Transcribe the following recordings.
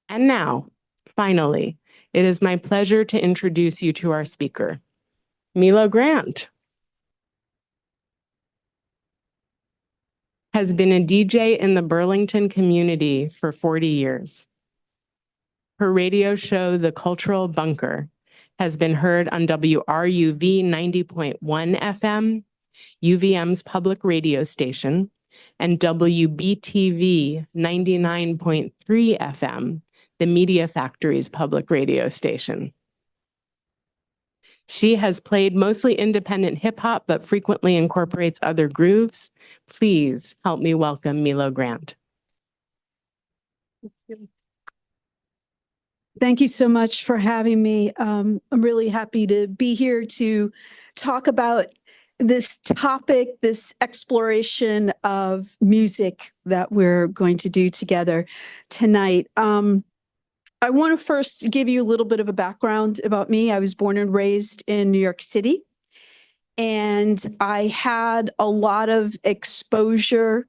And now, finally, it is my pleasure to introduce you to our speaker, Melo Grant. Has been a DJ in the Burlington community for 40 years. Her radio show, The Cultural Bunker, has been heard on WRUV 90.1 FM, UVM's public radio station, and WBTV 99.3 FM, the Media Factory's public radio station. She has played mostly independent hip hop, but frequently incorporates other grooves. Please help me welcome Melo Grant. Thank you so much for having me. I'm really happy to be here to talk about this topic, this exploration of music that we're going to do together tonight. I want to first give you a little bit of a background about me. I was born and raised in New York City, and I had a lot of exposure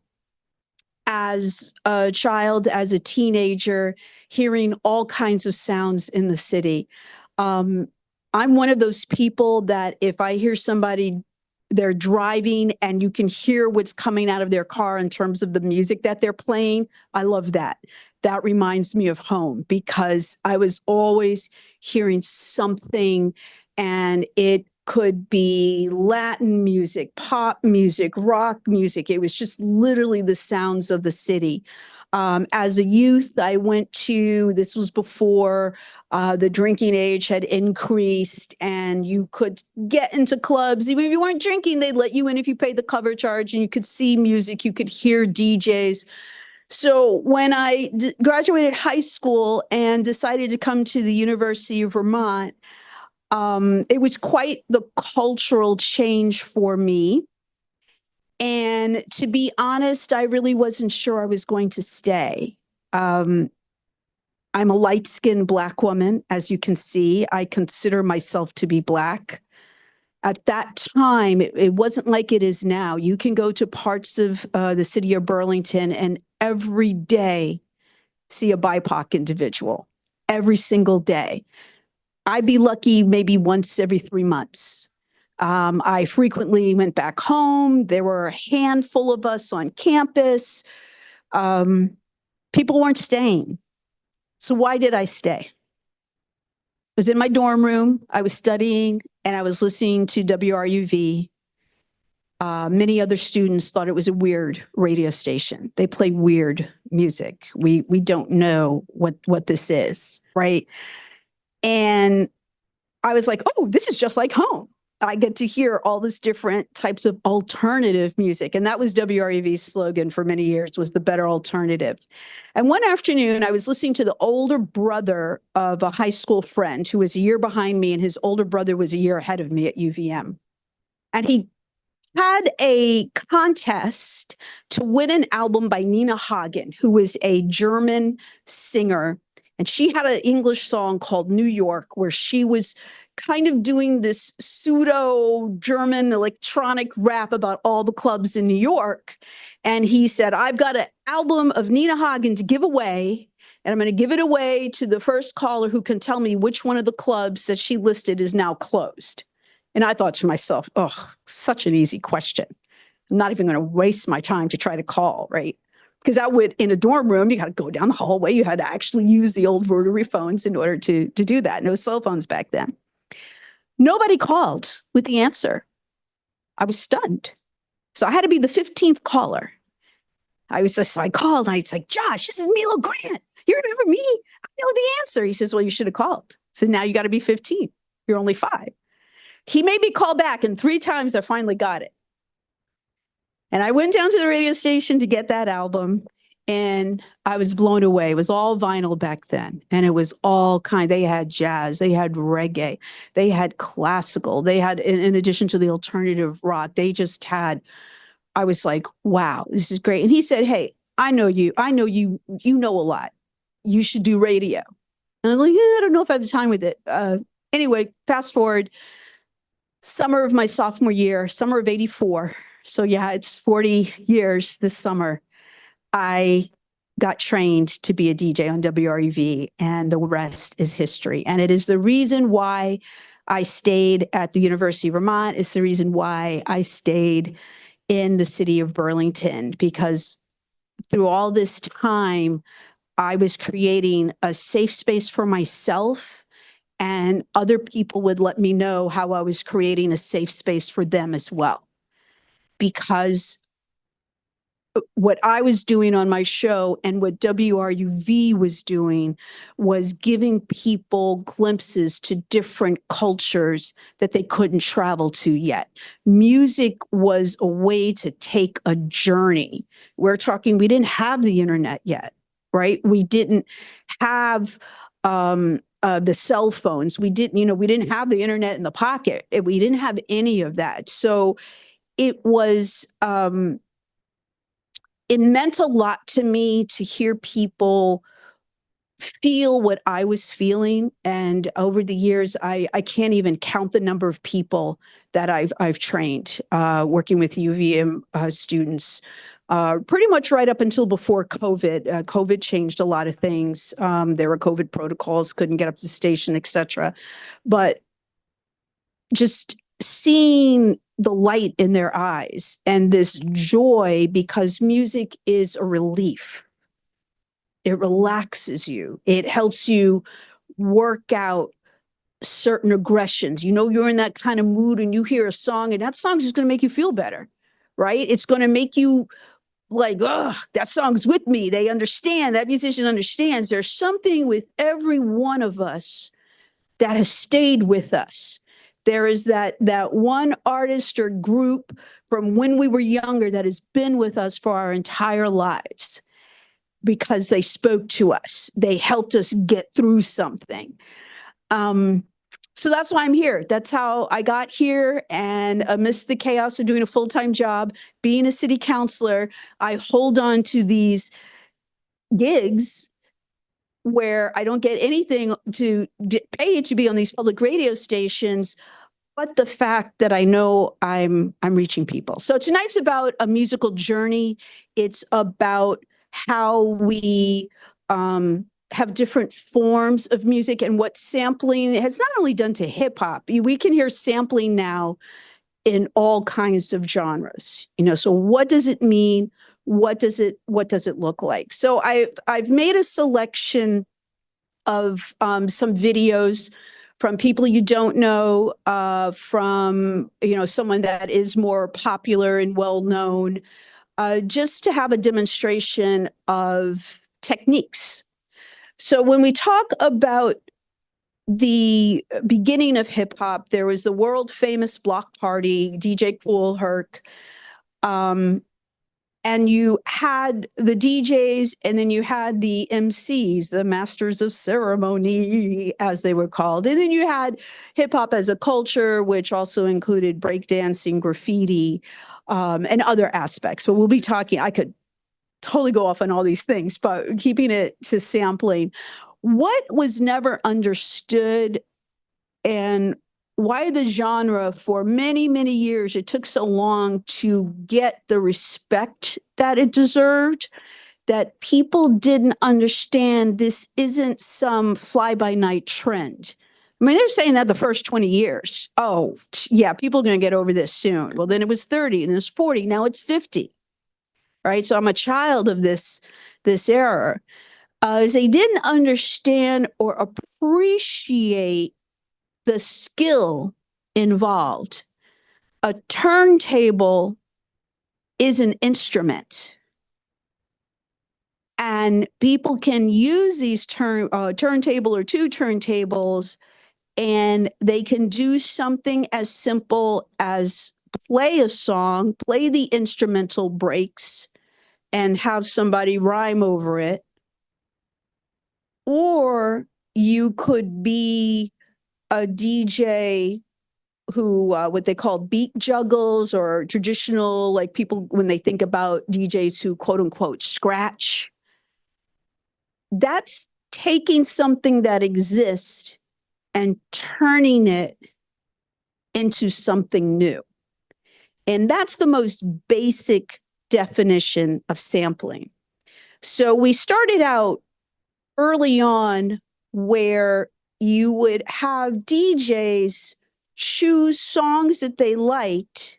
as a child, as a teenager, hearing all kinds of sounds in the city. I'm one of those people that if I hear somebody, they're driving and you can hear what's coming out of their car in terms of the music that they're playing, I love that. That reminds me of home because I was always hearing something, and it could be Latin music, pop music, rock music. It was just literally the sounds of the city. As a youth, I went to, this was before the drinking age had increased and you could get into clubs. Even if you weren't drinking, they'd let you in if you paid the cover charge, and you could see music, you could hear DJs. So when I graduated high school and decided to come to the University of Vermont, it was quite the cultural change for me. And to be honest, I really wasn't sure I was going to stay. I'm a light-skinned Black woman, as you can see. I consider myself to be Black. At that time, it wasn't like it is now. You can go to parts of the city of Burlington and every day see a BIPOC individual, every single day. I'd be lucky maybe once every 3 months. I frequently went back home. There were a handful of us on campus. People weren't staying. So why did I stay? I was in my dorm room. I was studying and I was listening to WRUV. Many other students thought it was a weird radio station. They play weird music. We don't know what this is, right? And I was like, oh, this is just like home. I get to hear all this different types of alternative music. And that was WRUV's slogan for many years, was the better alternative. And one afternoon, I was listening to the older brother of a high school friend who was a year behind me, and his older brother was a year ahead of me at UVM. And he had a contest to win an album by Nina Hagen, who was a German singer. And she had an English song called New York, where she was kind of doing this pseudo German electronic rap about all the clubs in New York. And he said, I've got an album of Nina Hagen to give away, and I'm going to give it away to the first caller who can tell me which one of the clubs that she listed is now closed. And I thought to myself, oh, such an easy question. I'm not even going to waste my time to try to call, right? Because that would, in a dorm room, you got to go down the hallway. You had to actually use the old rotary phones in order to do that. No cell phones back then. Nobody called with the answer. I was stunned. So I had to be the 15th caller. So I called and I was like, Josh, this is Melo Grant. You remember me? I know the answer. He says, well, you should have called. So now you got to be 15. You're only 5. He made me call back, and 3 times I finally got it. And I went down to the radio station to get that album, and I was blown away. It was all vinyl back then, and it was all they had jazz, they had reggae, they had classical, they had, in addition to the alternative rock, they just had, I was like, wow, this is great. And he said, hey, I know you know a lot. You should do radio. And I was like, yeah, I don't know if I have the time with it. Anyway, fast forward, summer of my sophomore year, summer of '84. So yeah, it's 40 years this summer. I got trained to be a DJ on WRUV, and the rest is history. And it is the reason why I stayed at the University of Vermont. It's the reason why I stayed in the city of Burlington, because through all this time, I was creating a safe space for myself, and other people would let me know how I was creating a safe space for them as well. Because what I was doing on my show and what WRUV was doing was giving people glimpses to different cultures that they couldn't travel to yet. Music was a way to take a journey. We didn't have the internet yet, right? We didn't have the cell phones. We didn't have the internet in the pocket. We didn't have any of that. So it was, it meant a lot to me to hear people feel what I was feeling. And over the years, I can't even count the number of people that I've trained working with UVM students, pretty much right up until before COVID. COVID changed a lot of things. There were COVID protocols, couldn't get up to the station, et cetera. But just seeing the light in their eyes and this joy, because music is a relief. It relaxes you. It helps you work out certain aggressions. You're in that kind of mood and you hear a song, and that song's just going to make you feel better, right? It's going to make you like, oh, that song's with me. They understand, that musician understands. There's something with every one of us that has stayed with us. There is that one artist or group from when we were younger that has been with us for our entire lives because they spoke to us. They helped us get through something. So that's why I'm here. That's how I got here. And amidst the chaos of doing a full-time job, being a city councilor, I hold on to these gigs where I don't get anything to get paid to be on these public radio stations, but the fact that I know I'm reaching people. So tonight's about a musical journey. It's about how we have different forms of music and what sampling has not only done to hip hop. We can hear sampling now in all kinds of genres. So what does it mean? What does it look like? So I've made a selection of some videos from people you don't know, from someone that is more popular and well known, just to have a demonstration of techniques. So when we talk about the beginning of hip hop, there was the world famous block party, DJ Kool Herc. And you had the DJs, and then you had the MCs, the masters of ceremony, as they were called. And then you had hip hop as a culture, which also included breakdancing, graffiti, and other aspects. But we'll be talking, I could totally go off on all these things, but keeping it to sampling. What was never understood, and why the genre for many, many years, it took so long to get the respect that it deserved, that people didn't understand this isn't some fly-by-night trend. I mean, they're saying that the first 20 years. Oh, yeah, people are going to get over this soon. Well, then it was 30, and it was 40, now it's 50. Right? So I'm a child of this era. Is they didn't understand or appreciate the skill involved. A turntable is an instrument, and people can use these turntable or two turntables, and they can do something as simple as play a song, play the instrumental breaks, and have somebody rhyme over it. Or you could be a DJ who, what they call beat juggles, or traditional, like people, when they think about DJs who quote unquote scratch, that's taking something that exists and turning it into something new. And that's the most basic definition of sampling. So we started out early on where you would have DJs choose songs that they liked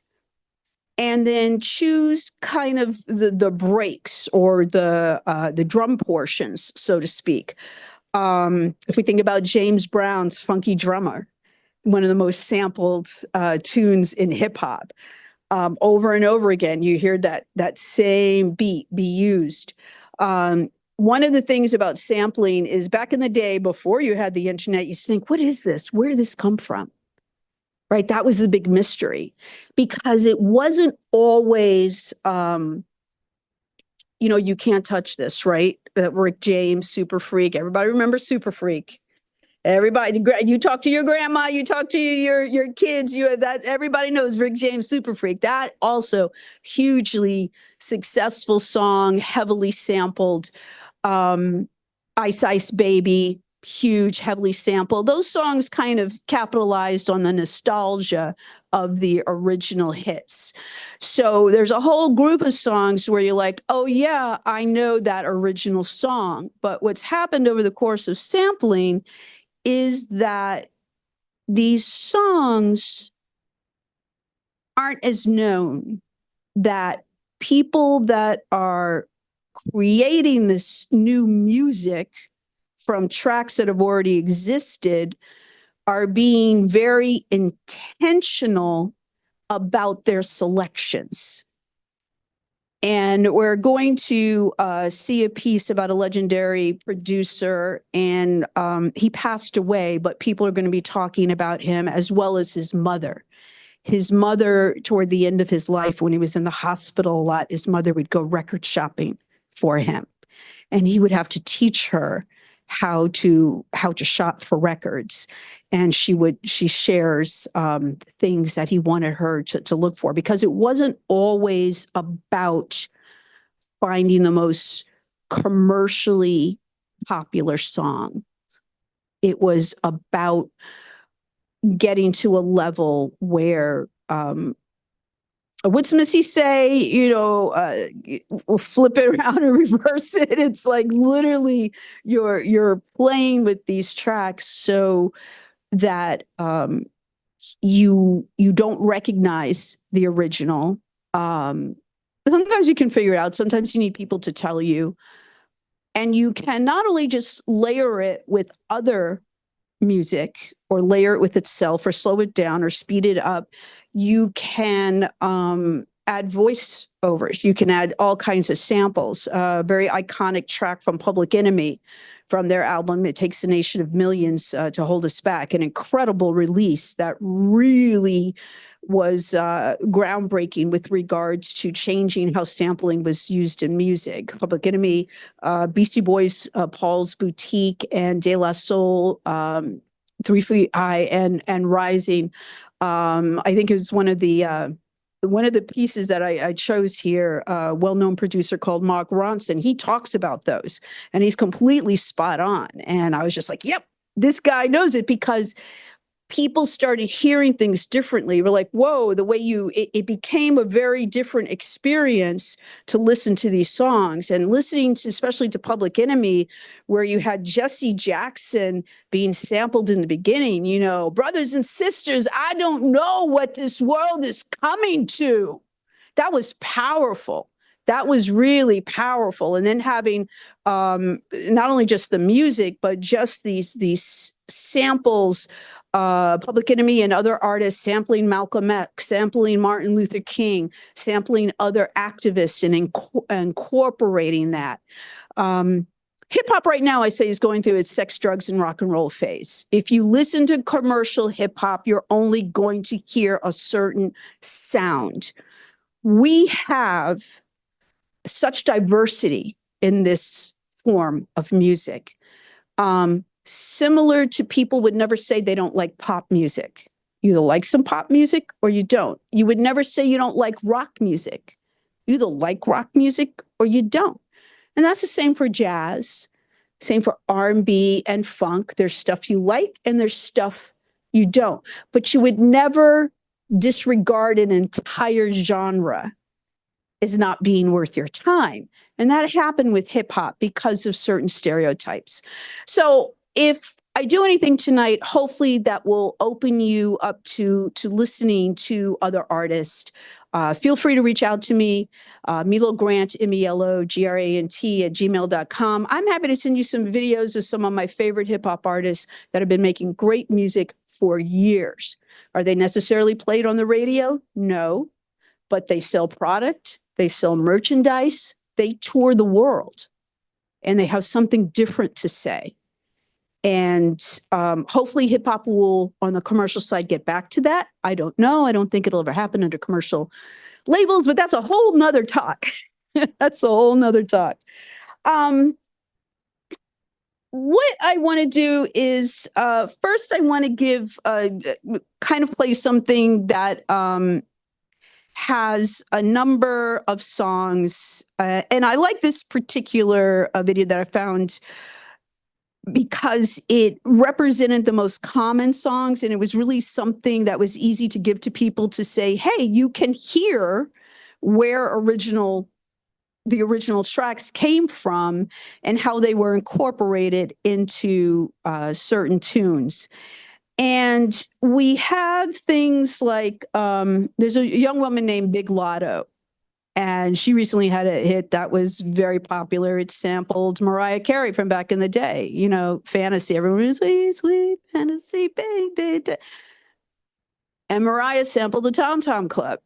and then choose kind of the breaks or the drum portions, so to speak. If we think about James Brown's Funky Drummer, one of the most sampled tunes in hip hop, over and over again, you hear that same beat be used. One of the things about sampling is back in the day before you had the internet, you think, what is this? Where did this come from? Right? That was the big mystery because it wasn't always, you can't touch this, right? Rick James, Super Freak. Everybody remember Super Freak. Everybody, you talk to your grandma, you talk to your kids, everybody knows Rick James, Super Freak. That also hugely successful song, heavily sampled. Ice Ice Baby, huge, heavily sampled. Those songs kind of capitalized on the nostalgia of the original hits. So there's a whole group of songs where you're like, oh yeah, I know that original song. But what's happened over the course of sampling is that these songs aren't as known, that people that are creating this new music from tracks that have already existed are being very intentional about their selections. And we're going to see a piece about a legendary producer, and he passed away, but people are going to be talking about him as well as his mother. His mother, toward the end of his life, when he was in the hospital a lot, his mother would go record shopping for him, and he would have to teach her how to shop for records. And she shares things that he wanted her to look for, because it wasn't always about finding the most commercially popular song. It was about getting to a level where what's Missy say? We'll flip it around and reverse it. It's like literally you're playing with these tracks so that you don't recognize the original. Sometimes you can figure it out. Sometimes you need people to tell you, and you can not only just layer it with other music or layer it with itself or slow it down or speed it up. You can add voice overs. You can add all kinds of samples. Very iconic track from Public Enemy from their album, It Takes a Nation of Millions to Hold Us Back. An incredible release that really was groundbreaking with regards to changing how sampling was used in music. Public Enemy, Beastie Boys, Paul's Boutique, and De La Soul, 3 Feet High and Rising. I think it was one of the pieces that I chose here, a well-known producer called Mark Ronson. He talks about those, and he's completely spot on. And I was just like, yep, this guy knows it, because people started hearing things differently. We're like, whoa, the way it became a very different experience to listen to these songs, and listening to, especially to Public Enemy, where you had Jesse Jackson being sampled in the beginning, brothers and sisters, I don't know what this world is coming to. That was powerful. That was really powerful. And then having not only just the music, but just these samples, Public Enemy and other artists sampling Malcolm X, sampling Martin Luther King, sampling other activists, and incorporating that. Hip hop right now, I say, is going through its sex, drugs, and rock and roll phase. If you listen to commercial hip hop, you're only going to hear a certain sound. We have such diversity in this form of music. Similar to, people would never say they don't like pop music. You either like some pop music or you don't. You would never say you don't like rock music. You either like rock music or you don't. And that's the same for jazz, same for R&B and funk. There's stuff you like and there's stuff you don't. But you would never disregard an entire genre is not being worth your time. And that happened with hip hop because of certain stereotypes. So if I do anything tonight, hopefully that will open you up to listening to other artists. Feel free to reach out to me, Melo Grant, MELOGRANT @gmail.com. I'm happy to send you some videos of some of my favorite hip hop artists that have been making great music for years. Are they necessarily played on the radio? No, but they sell product, they sell merchandise, they tour the world, and they have something different to say. And hopefully hip hop will, on the commercial side, get back to that. I don't know. I don't think it'll ever happen under commercial labels, but that's a whole nother talk. That's a whole nother talk. What I want to do is first I want to give kind of play something that has a number of songs. And I like this particular video that I found because it represented the most common songs, and it was really something that was easy to give to people to say, hey, you can hear where the original tracks came from and how they were incorporated into certain tunes. And we have things like, there's a young woman named Big Lotto, and she recently had a hit that was very popular. It sampled Mariah Carey from back in the day, you know, Fantasy. Everyone was sweet, sweet fantasy, baby. And Mariah sampled the Tom Tom Club,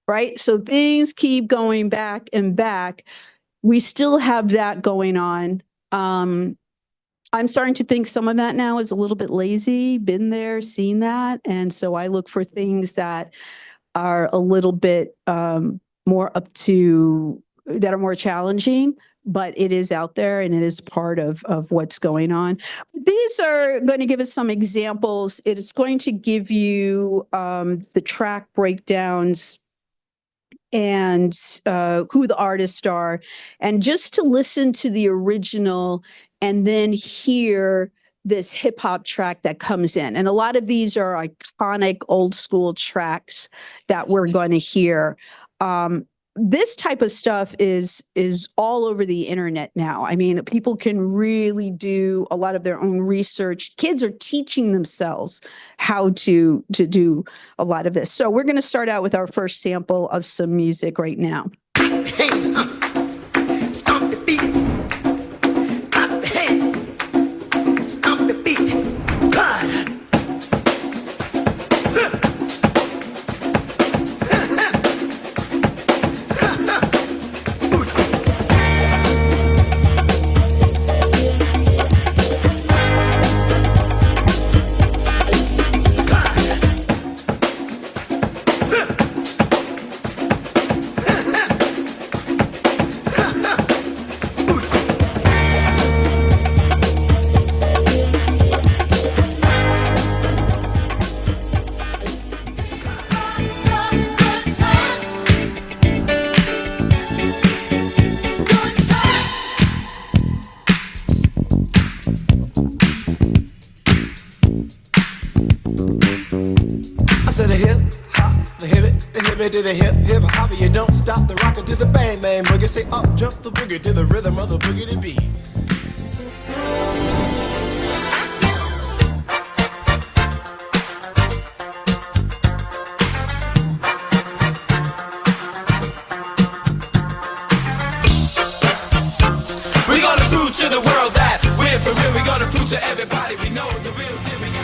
right? So things keep going back and back. We still have that going on. I'm starting to think some of that now is a little bit lazy, been there, seen that. And so I look for things that are a little bit more up to, that are more challenging, but it is out there and it is part of what's going on. These are going to give us some examples. It is going to give you the track breakdowns and who the artists are, and just to listen to the original and then hear this hip hop track that comes in. And a lot of these are iconic old school tracks that we're going to hear. This type of stuff is all over the internet now. I mean, people can really do a lot of their own research. Kids are teaching themselves how to do a lot of this. So we're going to start out with our first sample of some music right now. Hey, stomp the beat. Clap the hand. Stomp the beat. God. To the hip hip hop, you don't stop the rocker to the bang bang boogie. Say up jump the boogie to the rhythm of the boogie to beat. We're gonna prove to the world that we're for real. We're gonna prove to everybody we know the real deal. We got.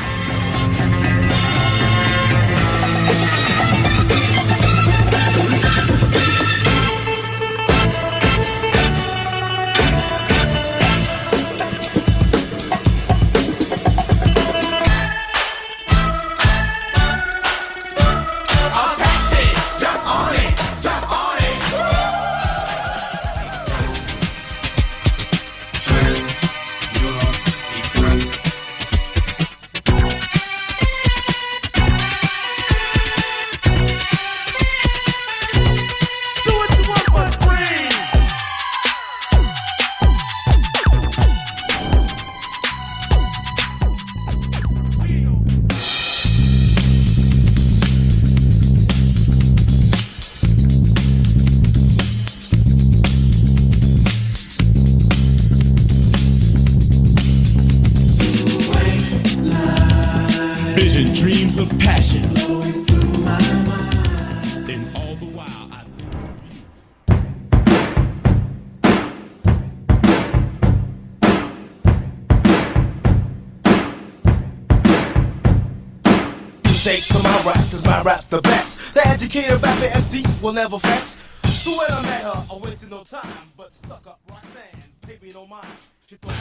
of passion flowing through my mind. And all the while I take to my rap, cause my rap's the best. The educated rapper MD will never fess. So when I met her, I wasted no time, but stuck up Roxanne, paid me no mind. She thought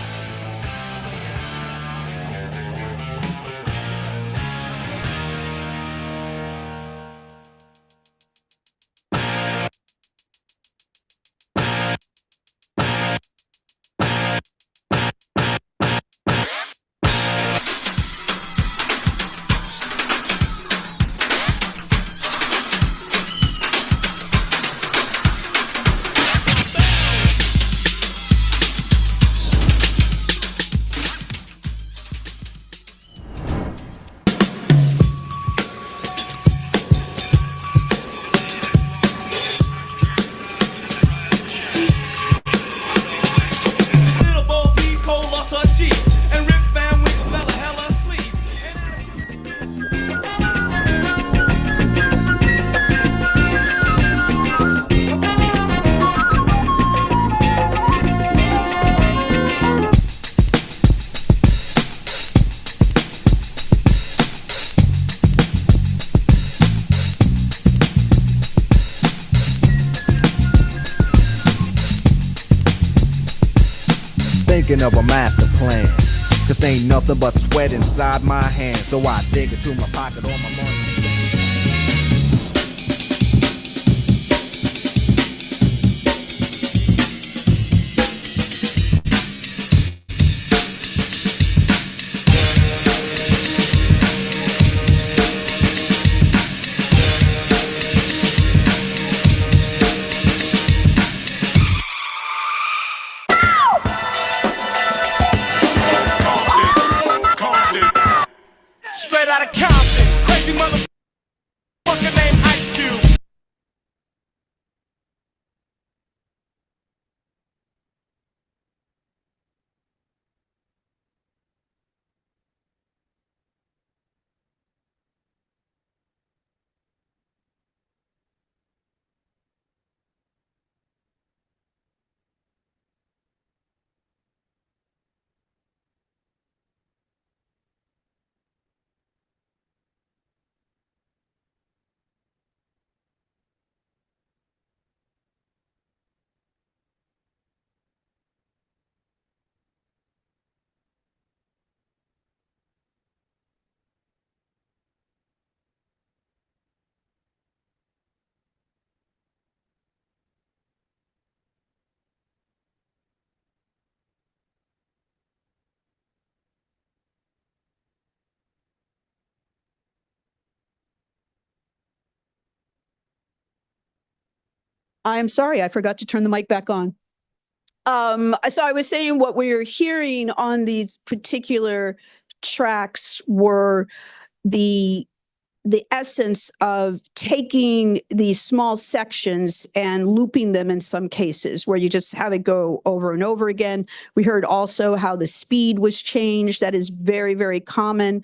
thinking of a master plan. Cause ain't nothing but sweat inside my hands. So I dig into my pocket, all my money. straight out of Compton, crazy motherfucker named Ice Cube. I'm sorry, I forgot to turn the mic back on. So I was saying what we were hearing on these particular tracks were the essence of taking these small sections and looping them in some cases where you just have it go over and over again. We heard also how the speed was changed. That is very, very common.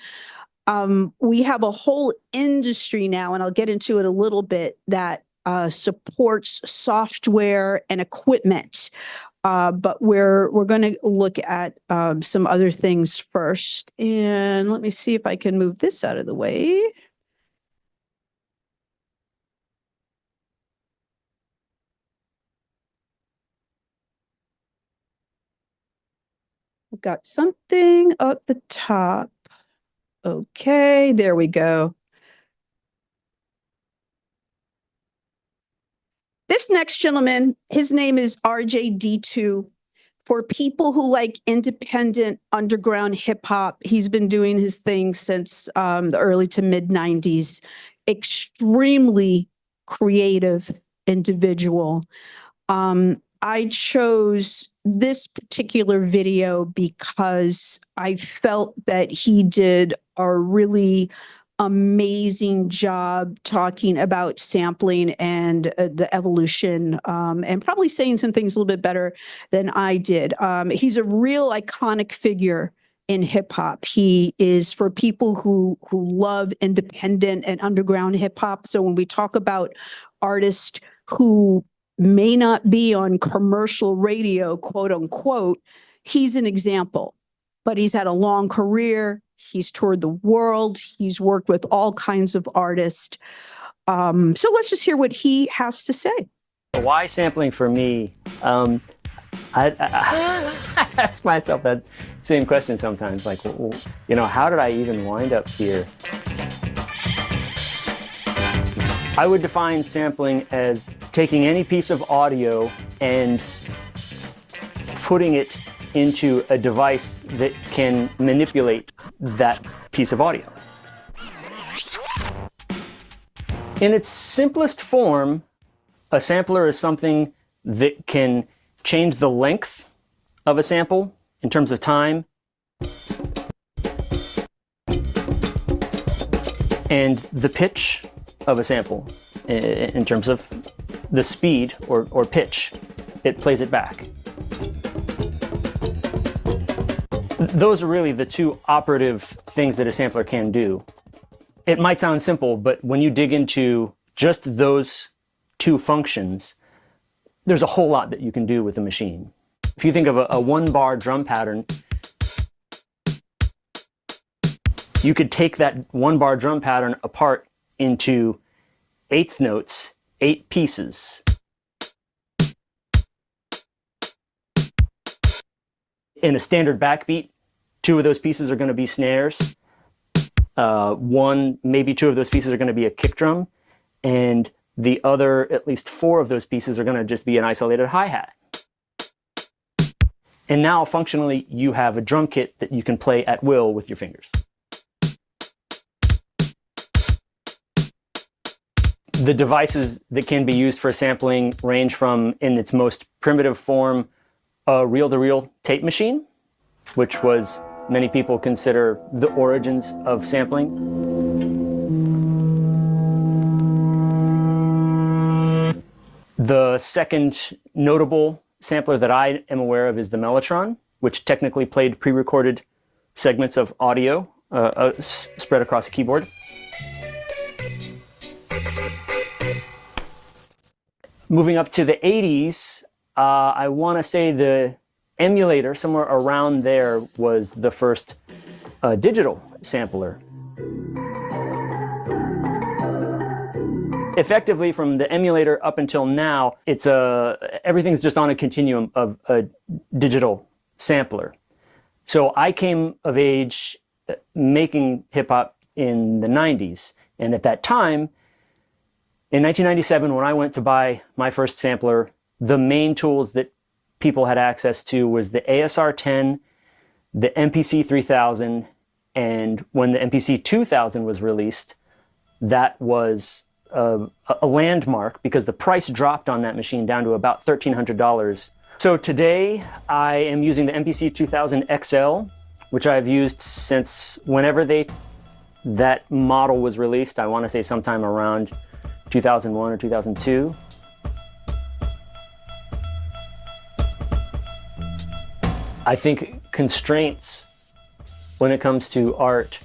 We have a whole industry now, and I'll get into it a little bit, that supports software and equipment. But we're going to look at some other things first. And let me see if I can move this out of the way. I've got something up the top. Okay, there we go. This next gentleman, his name is RJD2. For people who like independent underground hip hop, he's been doing his thing since the early to mid 90s. Extremely creative individual. I chose this particular video because I felt that he did a really amazing job talking about sampling and the evolution, and probably saying some things a little bit better than I did. He's a real iconic figure in hip hop. He is for people who love independent and underground hip hop. So when we talk about artists who may not be on commercial radio, quote unquote, he's an example. But he's had a long career. He's toured the world. He's worked with all kinds of artists. So let's just hear what he has to say. Why sampling for me? I ask myself that same question sometimes, like, you know, how did I even wind up here? I would define sampling as taking any piece of audio and putting it into a device that can manipulate that piece of audio. In its simplest form, a sampler is something that can change the length of a sample in terms of time and the pitch of a sample in terms of the speed or pitch it plays it back. Those are really the two operative things that a sampler can do. It might sound simple, but when you dig into just those two functions, there's a whole lot that you can do with a machine. If you think of a one-bar drum pattern, you could take that one-bar drum pattern apart into eighth notes, 8 pieces. In a standard backbeat, 2 of those pieces are going to be snares. Maybe 2 of those pieces are going to be a kick drum, and the other, at least 4 of those pieces are going to just be an isolated hi-hat. And now, functionally, you have a drum kit that you can play at will with your fingers. The devices that can be used for sampling range from, in its most primitive form, a reel-to-reel tape machine, which was, many people consider, the origins of sampling. The second notable sampler that I am aware of is the Mellotron, which technically played pre-recorded segments of audio spread across a keyboard. Moving up to the 80s, I want to say the emulator, somewhere around there, was the first digital sampler. Effectively, from the emulator up until now, it's everything's just on a continuum of a digital sampler. So I came of age making hip hop in the 90s, and at that time, in 1997, when I went to buy my first sampler, the main tools that people had access to was the ASR-10, the MPC 3000, and when the MPC 2000 was released, that was a landmark because the price dropped on that machine down to about $1,300. So today I am using the MPC 2000 XL, which I've used since whenever that model was released. I want to say sometime around 2001 or 2002. I think constraints when it comes to art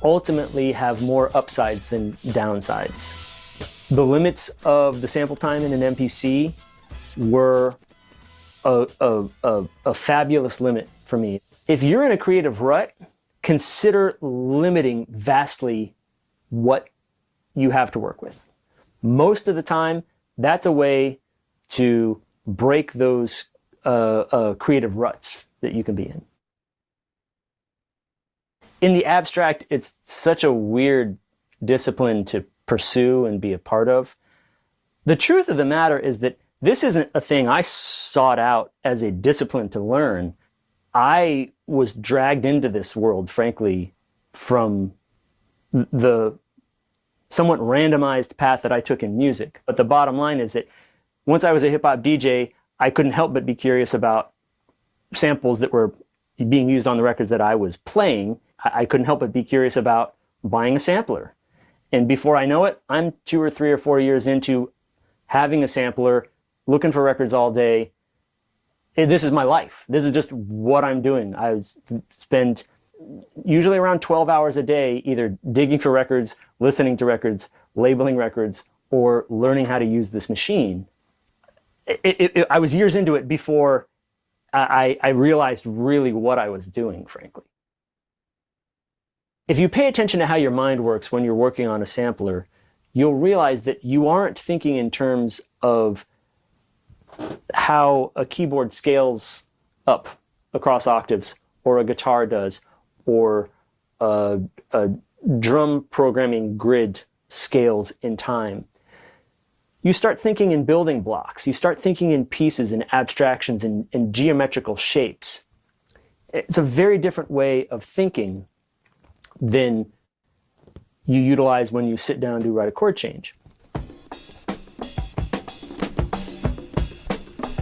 ultimately have more upsides than downsides. The limits of the sample time in an MPC were a fabulous limit for me. If you're in a creative rut, consider limiting vastly what you have to work with. Most of the time, that's a way to break those creative ruts that you can be in. In the abstract, it's such a weird discipline to pursue and be a part of. The truth of the matter is that this isn't a thing I sought out as a discipline to learn. I was dragged into this world, frankly, from the somewhat randomized path that I took in music. But the bottom line is that once I was a hip-hop DJ, I couldn't help but be curious about samples that were being used on the records that I was playing. I couldn't help but be curious about buying a sampler. And before I know it, I'm 2 or 3 or 4 years into having a sampler, looking for records all day, this is my life. This is just what I'm doing. I spend usually around 12 hours a day either digging for records, listening to records, labeling records, or learning how to use this machine. I was years into it before I realized really what I was doing, frankly. If you pay attention to how your mind works when you're working on a sampler, you'll realize that you aren't thinking in terms of how a keyboard scales up across octaves, or a guitar does, or a drum programming grid scales in time. You start thinking in building blocks. You start thinking in pieces and abstractions and geometrical shapes. It's a very different way of thinking than you utilize when you sit down to write a chord change.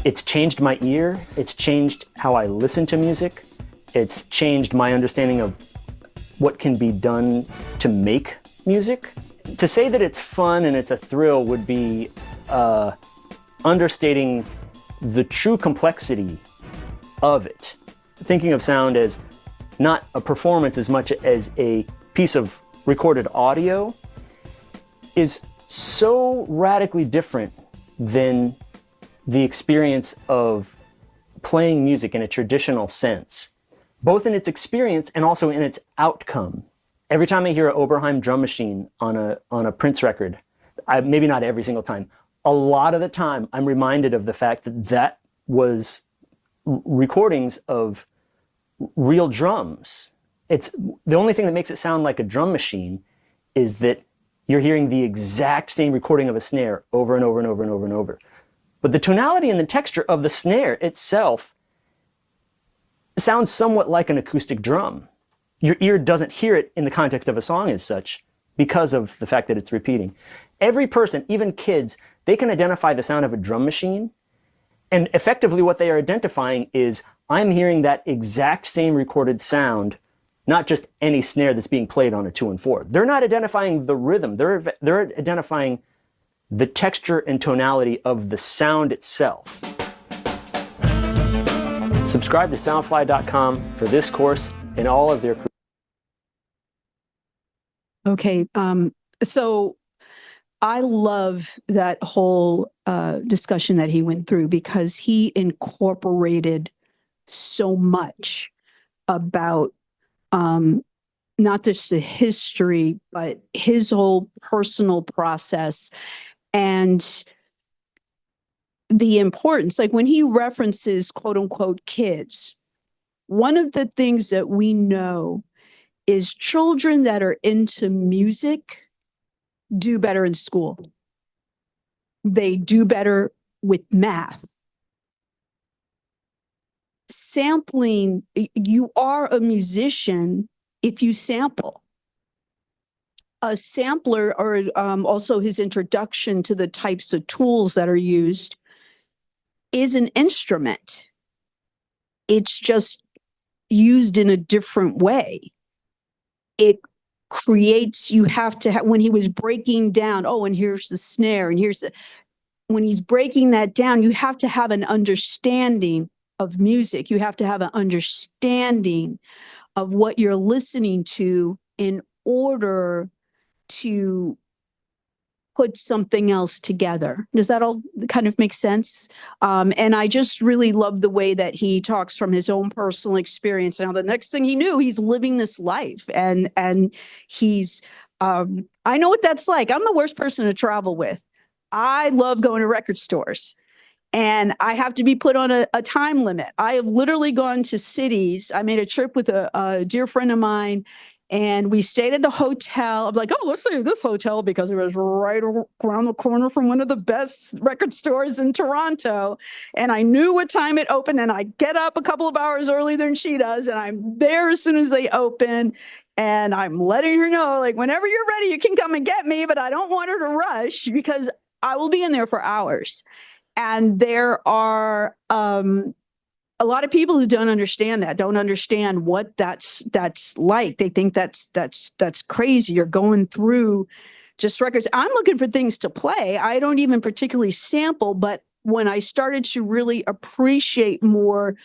It's changed my ear. It's changed how I listen to music. It's changed my understanding of what can be done to make music. To say that it's fun and it's a thrill would be understating the true complexity of it. Thinking of sound as not a performance as much as a piece of recorded audio is so radically different than the experience of playing music in a traditional sense, both in its experience and also in its outcome. Every time I hear an Oberheim drum machine on a Prince record, maybe not every single time, a lot of the time I'm reminded of the fact that that was recordings of real drums. It's the only thing that makes it sound like a drum machine is that you're hearing the exact same recording of a snare over and over and over and over and over. But the tonality and the texture of the snare itself sounds somewhat like an acoustic drum. Your ear doesn't hear it in the context of a song as such because of the fact that it's repeating. Every person, even kids, they can identify the sound of a drum machine. And effectively what they are identifying is, I'm hearing that exact same recorded sound, not just any snare that's being played on a 2 and 4. They're not identifying the rhythm. They're identifying the texture and tonality of the sound itself. Subscribe to soundfly.com for this course and all of their. Okay, so I love that whole discussion that he went through, because he incorporated so much about not just the history, but his whole personal process and the importance. Like when he references quote unquote kids, one of the things that we know is children that are into music do better in school. They do better with math. Sampling, you are a musician if you sample. A sampler, or also his introduction to the types of tools that are used, is an instrument. It's just used in a different way. It creates, you have to have, when he was breaking down, oh, and here's the snare, and here's the, when he's breaking that down, you have to have an understanding of music. You have to have an understanding of what you're listening to in order to put something else together. Does that all kind of make sense? And I just really love the way that he talks from his own personal experience. Now, the next thing he knew, he's living this life, and he's, I know what that's like. I'm the worst person to travel with. I love going to record stores, and I have to be put on a time limit. I have literally gone to cities. I made a trip with a dear friend of mine, and we stayed at the hotel. I'm like, oh, let's stay at this hotel because it was right around the corner from one of the best record stores in Toronto. And I knew what time it opened, and I get up a couple of hours earlier than she does, and I'm there as soon as they open. And I'm letting her know, like, whenever you're ready, you can come and get me, but I don't want her to rush because I will be in there for hours. And there are a lot of people who don't understand that, don't understand what that's like. They think that's crazy. You're going through just records. I'm looking for things to play. I don't even particularly sample, but when I started to really appreciate more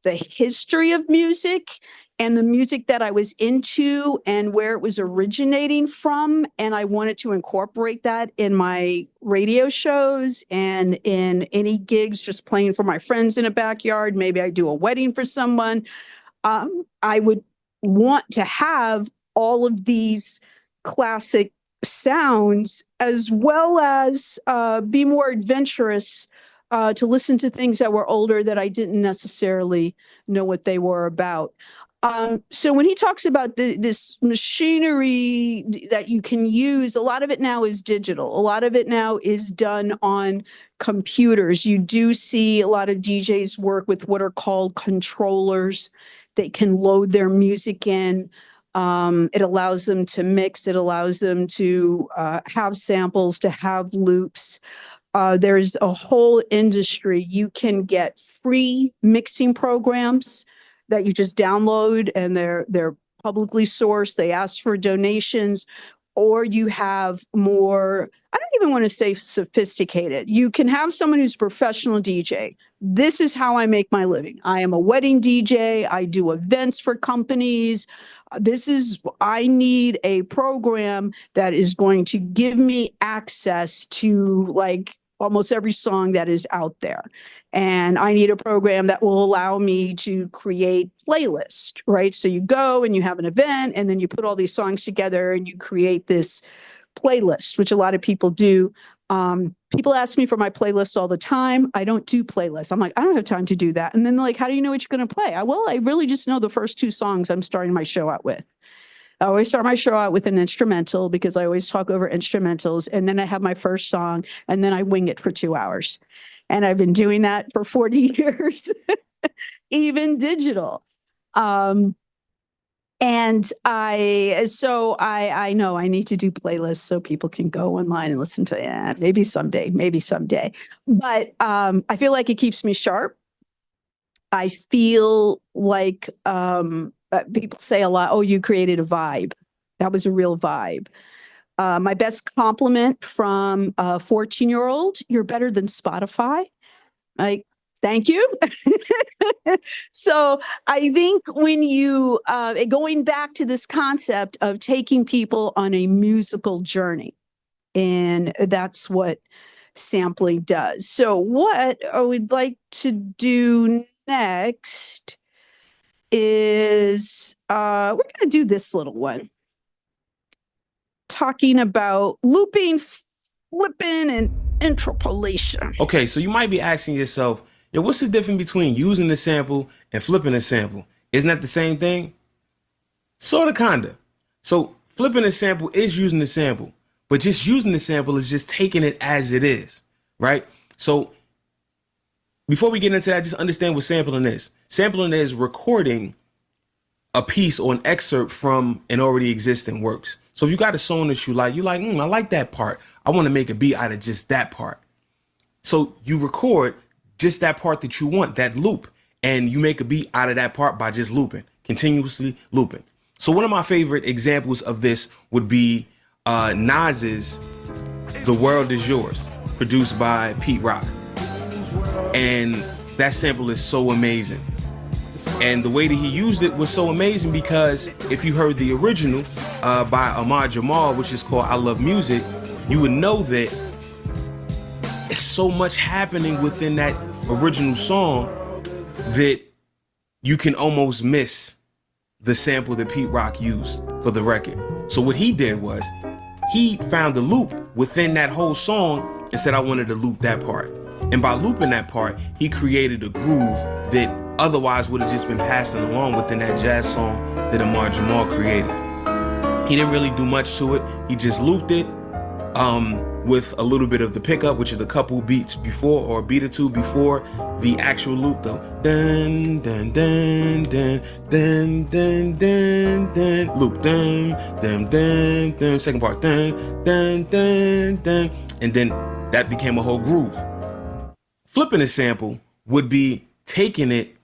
the history of music and the music that I was into and where it was originating from. And I wanted to incorporate that in my radio shows and in any gigs, just playing for my friends in a backyard. Maybe I do a wedding for someone. I would want to have all of these classic sounds, as well as be more adventurous, to listen to things that were older that I didn't necessarily know what they were about. So when he talks about this machinery that you can use, a lot of it now is digital. A lot of it now is done on computers. You do see a lot of DJs work with what are called controllers. They can load their music in. It allows them to mix. It allows them to have samples, to have loops. There's a whole industry. You can get free mixing programs that you just download, and they're publicly sourced. They ask for donations, or you have more, I don't even want to say sophisticated. You can have someone who's a professional DJ. This is how I make my living. I am a wedding DJ. I do events for companies. I need a program that is going to give me access to like almost every song that is out there. And I need a program that will allow me to create playlists, right? So you go and you have an event, and then you put all these songs together and you create this playlist, which a lot of people do. People ask me for my playlists all the time. I don't do playlists. I'm like, I don't have time to do that. And then they're like, how do you know what you're going to play? I really just know the first two songs I'm starting my show out with. I always start my show out with an instrumental because I always talk over instrumentals. And then I have my first song, and then I wing it for 2 hours. And I've been doing that for 40 years, even digital. And I know I need to do playlists so people can go online and listen to it. Maybe someday. But I feel like it keeps me sharp. I feel like people say a lot, oh, you created a vibe. That was a real vibe. My best compliment from a 14-year-old, you're better than Spotify. Like, thank you. So I think when you, going back to this concept of taking people on a musical journey, and that's what sampling does. So what I would like to do next is, we're going to do this little one. Talking about looping, flipping, and interpolation. Okay, so you might be asking yourself, yo, what's the difference between using the sample and flipping a sample? Isn't that the same thing? Sorta, kinda. So flipping a sample is using the sample, but just using the sample is just taking it as it is, right? So before we get into that, just understand what sampling is. Sampling is recording a piece or an excerpt from an already existing works. So if you got a song that you like, I like that part. I want to make a beat out of just that part. So you record just that part that you want, that loop, and you make a beat out of that part by just looping, continuously looping. So one of my favorite examples of this would be Nas's The World Is Yours, produced by Pete Rock. And that sample is so amazing. And the way that he used it was so amazing because if you heard the original by Ahmad Jamal, which is called I Love Music, you would know that it's so much happening within that original song that you can almost miss the sample that Pete Rock used for the record. So what he did was he found the loop within that whole song and said, I wanted to loop that part. And by looping that part, he created a groove that otherwise would have just been passing along within that jazz song that Ahmad Jamal created. He didn't really do much to it. He just looped it with a little bit of the pickup, which is a couple beats before, or a beat or two before the actual loop though. Dun, dun, dun, dun, dun, dun, dun, dun, loop, dun, dun, dun, dun, second part, dun, dun, dun, dun, and then that became a whole groove. Flipping a sample would be taking it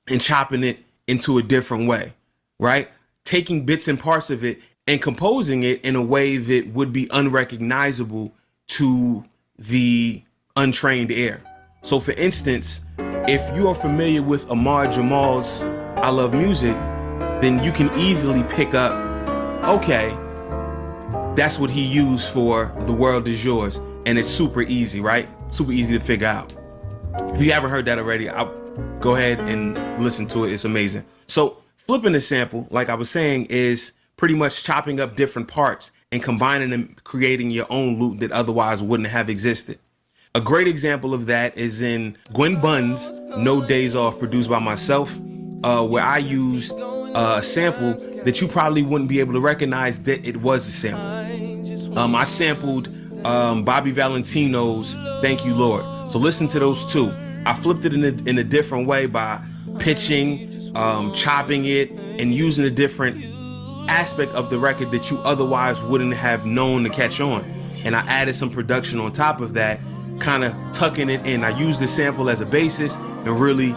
and chopping it into a different way, right? Taking bits and parts of it and composing it in a way that would be unrecognizable to the untrained ear, So for instance, if you are familiar with Amar Jamal's I Love Music, then you can easily pick up, okay, that's what he used for The World Is Yours. And it's super easy, right? Super easy to figure out. If you haven't heard that already, I'll go ahead and listen to it. It's amazing. So flipping a sample, like I was saying, is pretty much chopping up different parts and combining them, creating your own loop that otherwise wouldn't have existed. A great example of that is in Gwen Bunn's No Days Off, produced by myself, where I used a sample that you probably wouldn't be able to recognize that it was a sample. I sampled Bobby Valentino's Thank You Lord. So listen to those two. I flipped it in a different way by pitching, chopping it, and using a different aspect of the record that you otherwise wouldn't have known to catch on. And I added some production on top of that, kind of tucking it in. I used the sample as a basis and really,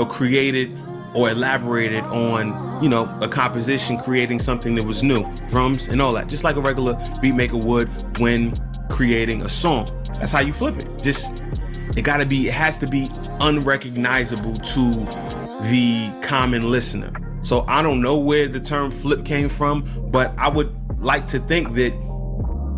created or elaborated on, a composition, creating something that was new, drums and all that, just like a regular beat maker would when creating a song. That's how you flip it. It has to be unrecognizable to the common listener. So I don't know where the term flip came from, but I would like to think that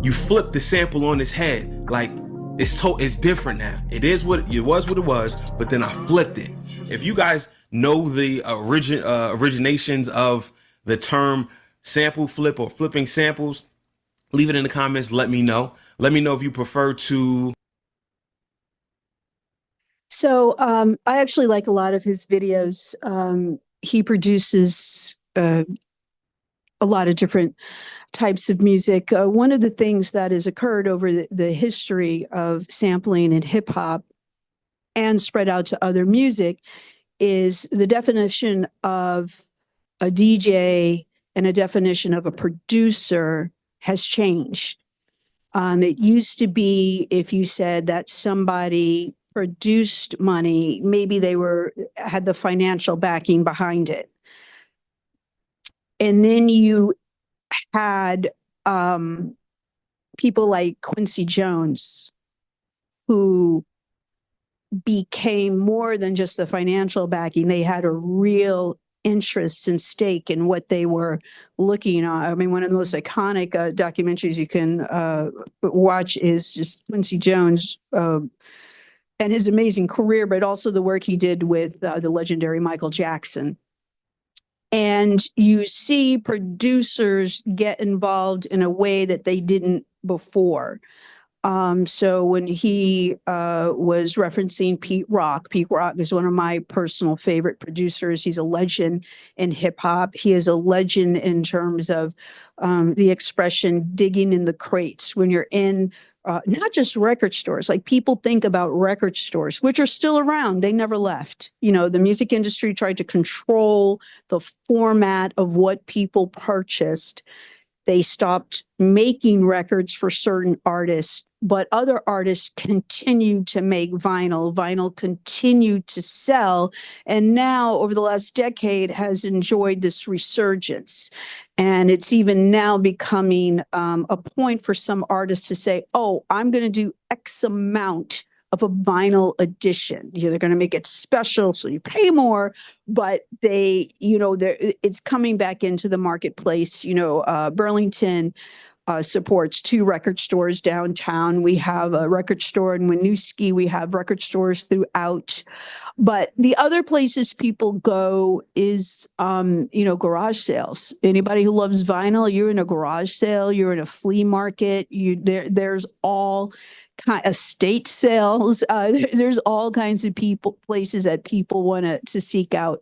you flip the sample on its head. Like it's different now. It was what it was, but then I flipped it. If you guys know the originations of the term sample flip or flipping samples, leave it in the comments. Let me know. Let me know if you prefer to. So I actually like a lot of his videos. He produces a lot of different types of music. One of the things that has occurred over the history of sampling in hip hop and spread out to other music is the definition of a DJ and a definition of a producer has changed. It used to be if you said that somebody produced money, maybe they had the financial backing behind it. And then you had people like Quincy Jones, who became more than just the financial backing. They had a real interest and stake in what they were looking at. I mean, one of the most iconic documentaries you can watch is just Quincy Jones and his amazing career, but also the work he did with the legendary Michael Jackson. And you see producers get involved in a way that they didn't before. So when he was referencing Pete Rock is one of my personal favorite producers. He's a legend in hip hop. He is a legend in terms of the expression digging in the crates when you're in not just record stores. Like people think about record stores, which are still around. They never left. The music industry tried to control the format of what people purchased. They stopped making records for certain artists, but other artists continued to make vinyl. Vinyl continued to sell, and now over the last decade has enjoyed this resurgence. And it's even now becoming a point for some artists to say, oh, I'm going to do X amount of a vinyl edition. They're going to make it special, so you pay more, but it's coming back into the marketplace. Burlington supports 2 record stores downtown. We have a record store in Winooski. We have record stores throughout. But the other places people go is, garage sales. Anybody who loves vinyl, you're in a garage sale, you're in a flea market. There's all estate sales. There's all kinds of places that people want to seek out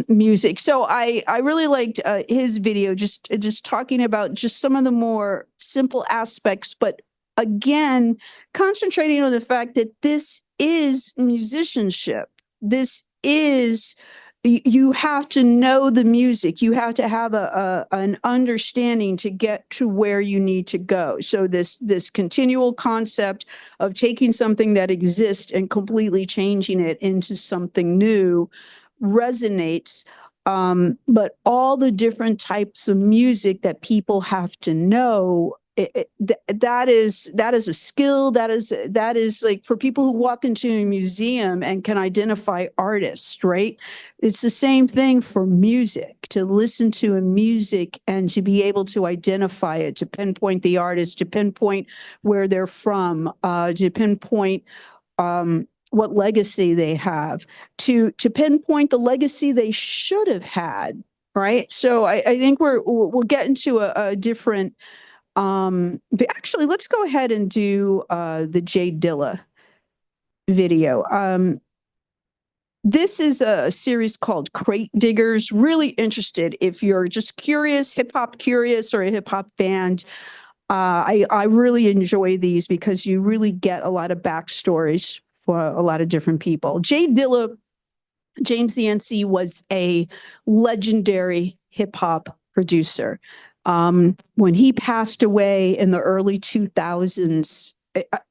music. So I really liked his video, just talking about just some of the more simple aspects, but again, concentrating on the fact that this is musicianship. This is, you have to know the music. You have to have an understanding to get to where you need to go. So this continual concept of taking something that exists and completely changing it into something new resonates. But all the different types of music that people have to know that is a skill. That is like for people who walk into a museum and can identify artists, right? It's the same thing for music, to listen to a music and to be able to identify it, to pinpoint the artist, to pinpoint where they're from, to pinpoint what legacy they have, to pinpoint the legacy they should have had, right? So I think we'll get into a different. But actually, let's go ahead and do the Jay Dilla video. This is a series called Crate Diggers. Really interested if you're just curious, hip hop curious, or a hip hop fan. I really enjoy these because you really get a lot of backstories for a lot of different people. Jay Dilla, James Yancey, was a legendary hip hop producer. When he passed away in the early 2000s,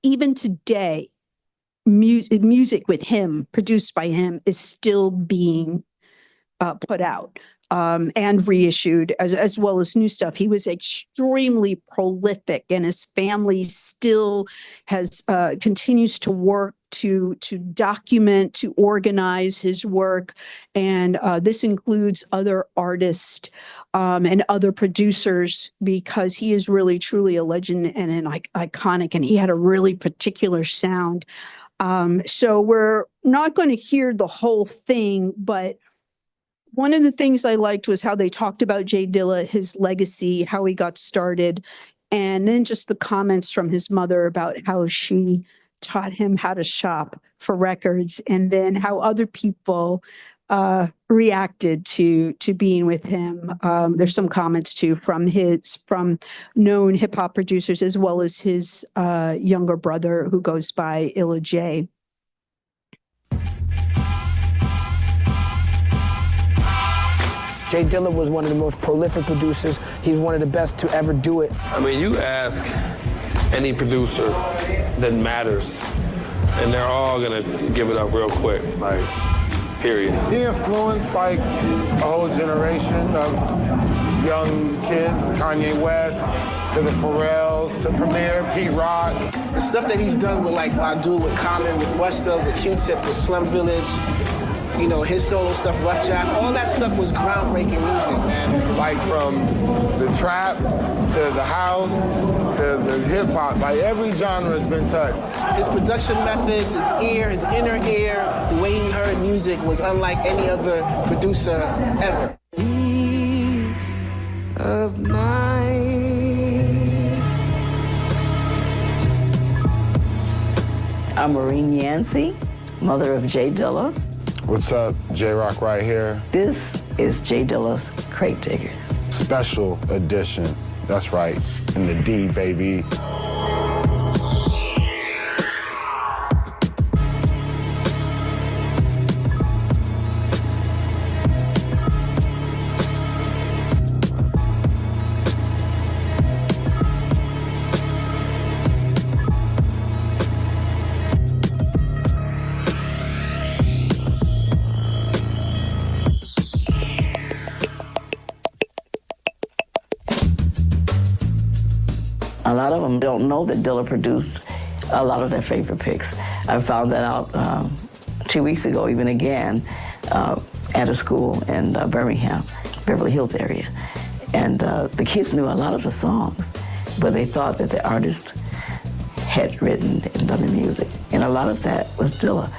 even today, music with him, produced by him, is still being put out and reissued, as well as new stuff. He was extremely prolific, and his family still has continues to work to document, to organize his work. And this includes other artists and other producers, because he is really, truly a legend and an iconic, and he had a really particular sound. So we're not going to hear the whole thing, but one of the things I liked was how they talked about Jay Dilla, his legacy, how he got started, and then just the comments from his mother about how she taught him how to shop for records, and then how other people reacted to being with him. There's some comments too from known hip hop producers, as well as his younger brother, who goes by Illa J. Jay Dilla was one of the most prolific producers. He's one of the best to ever do it. I mean, you ask any producer that matters, and they're all gonna give it up real quick, like, period. He influenced like a whole generation of young kids, Kanye West, to the Pharrells, to Premier, Pete Rock. The stuff that he's done with, like, I do with Common, with Busta, with Q-Tip, with Slum Village, you know, his solo stuff, Rough Draft, all that stuff was groundbreaking music, man. Like from the trap to the house to the hip hop, like every genre has been touched. His production methods, his ear, his inner ear, the way he heard music was unlike any other producer ever. Peace of mind. I'm Maureen Yancey, mother of Jay Dilla. What's up? J-Rock right here. This is Jay Dilla's Crate Digger. Special edition. That's right. In the D, baby. A lot of them don't know that Dilla produced a lot of their favorite picks. I found that out 2 weeks ago, even again, at a school in Birmingham, Beverly Hills area. And the kids knew a lot of the songs, but they thought that the artist had written and done the music. And a lot of that was Dilla,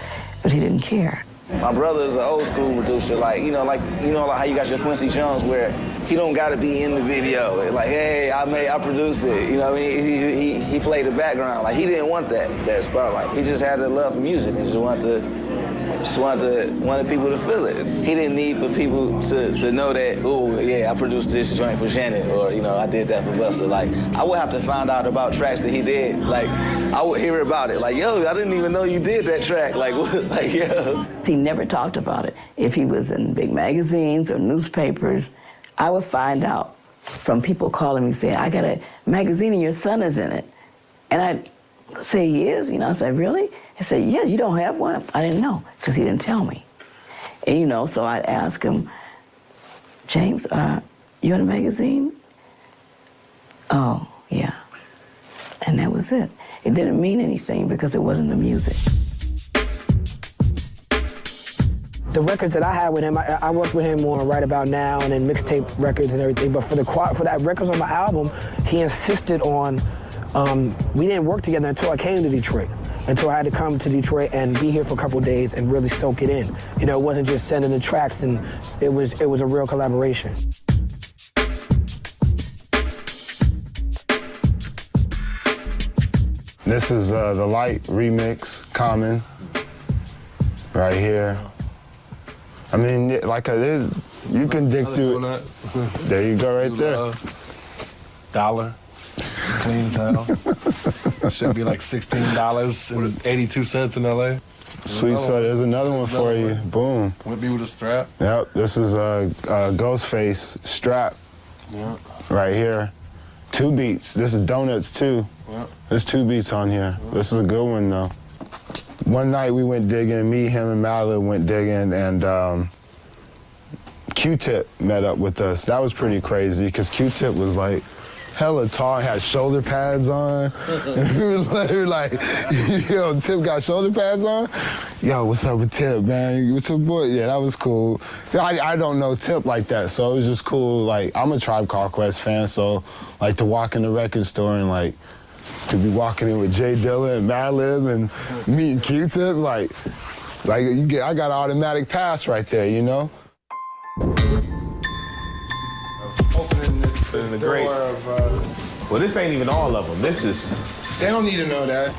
but he didn't care. My brother is an old school producer, like how you got your Quincy Jones, where he don't gotta be in the video. Like, hey, I produced it. You know what I mean? He played the background. Like, he didn't want that spotlight. He just had a love for music and just wanted people to feel it. He didn't need for people to know that, oh yeah, I produced this joint for Shannon, or I did that for Busta. Like, I would have to find out about tracks that he did. Like, I would hear about it. Like, yo, I didn't even know you did that track. Like, what? Like, yo. He never talked about it. If he was in big magazines or newspapers, I would find out from people calling me saying, I got a magazine and your son is in it. And I'd say, he is? I said, really? He said, yeah, you don't have one? I didn't know, because he didn't tell me. And so I'd ask him, James, you in a magazine? Oh, yeah. And that was it. It didn't mean anything because it wasn't the music. The records that I had with him, I worked with him on Right About Now and then mixtape records and everything. But for that records on my album, he insisted on. We didn't work together until I came to Detroit. Until I had to come to Detroit and be here for a couple of days and really soak it in. You know, it wasn't just sending the tracks, and it was a real collaboration. This is the Light remix, Common, right here. I mean, like you can dig through it. There you go, right there. Dollar, clean as hell. It should be like $16.82 in LA. Sweet, so there's another one for you. Boom. Whippy with a strap. Yep, this is a Ghostface strap. Yeah. Right here. 2 beats. This is Donuts too. Yeah. There's 2 beats on here. Yeah. This is a good one though. One night we went digging, me, him, and Melo went digging, and Q-Tip met up with us. That was pretty crazy, because Q-Tip was like hella tall, had shoulder pads on. We were like, yo, Tip got shoulder pads on? Yo, what's up with Tip, man? What's up, boy? Yeah, that was cool. I don't know Tip like that, so it was just cool. Like, I'm a Tribe Called Quest fan, so like to walk in the record store and like, to be walking in with Jay Dilla and Madlib and meeting Q-Tip, like I got an automatic pass right there, you know? Opening this door of... Well, this ain't even all of them. This is... They don't need to know that.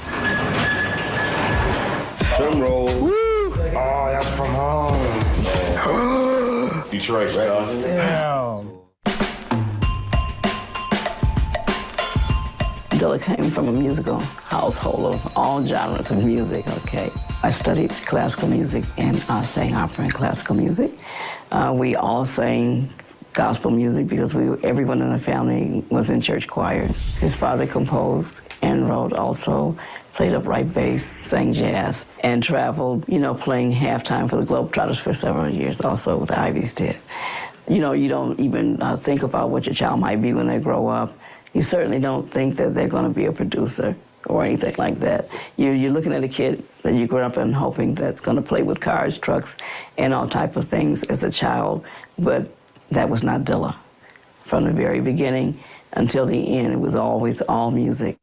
Drum roll. Woo! Oh, that's from home. Detroit, right? Damn. Dilla came from a musical household of all genres of music, okay? I studied classical music and sang opera and classical music. We all sang gospel music because everyone in the family was in church choirs. His father composed and wrote also, played upright bass, sang jazz, and traveled, playing halftime for the Globetrotters for several years also, the Ivies did. You don't even think about what your child might be when they grow up. You certainly don't think that they're going to be a producer or anything like that. You're looking at a kid that you grew up in hoping that's going to play with cars, trucks, and all type of things as a child, but that was not Dilla. From the very beginning until the end, it was always all music.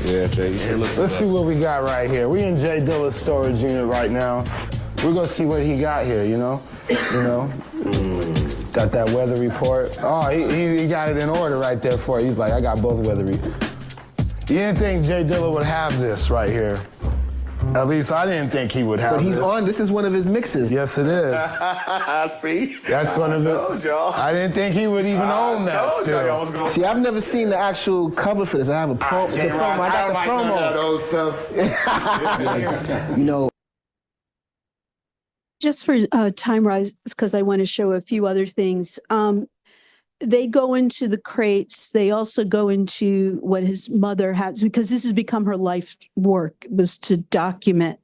Yeah, Jay. Let's see what we got right here. We in Jay Dilla's storage unit right now. We're gonna see what he got here, Got that weather report. Oh, he got it in order right there for you. He's like, I got both weather reports. You didn't think Jay Dilla would have this right here. At least I didn't think he would have this. But this is one of his mixes. Yes, it is. See? That's one of it. I didn't think he would even own that still. See, I've never seen the actual cover for this. I have a promo. I got the promo. Those stuff. Just for time rise, because I want to show a few other things. They go into the crates. They also go into what his mother has, because this has become her life work, was to document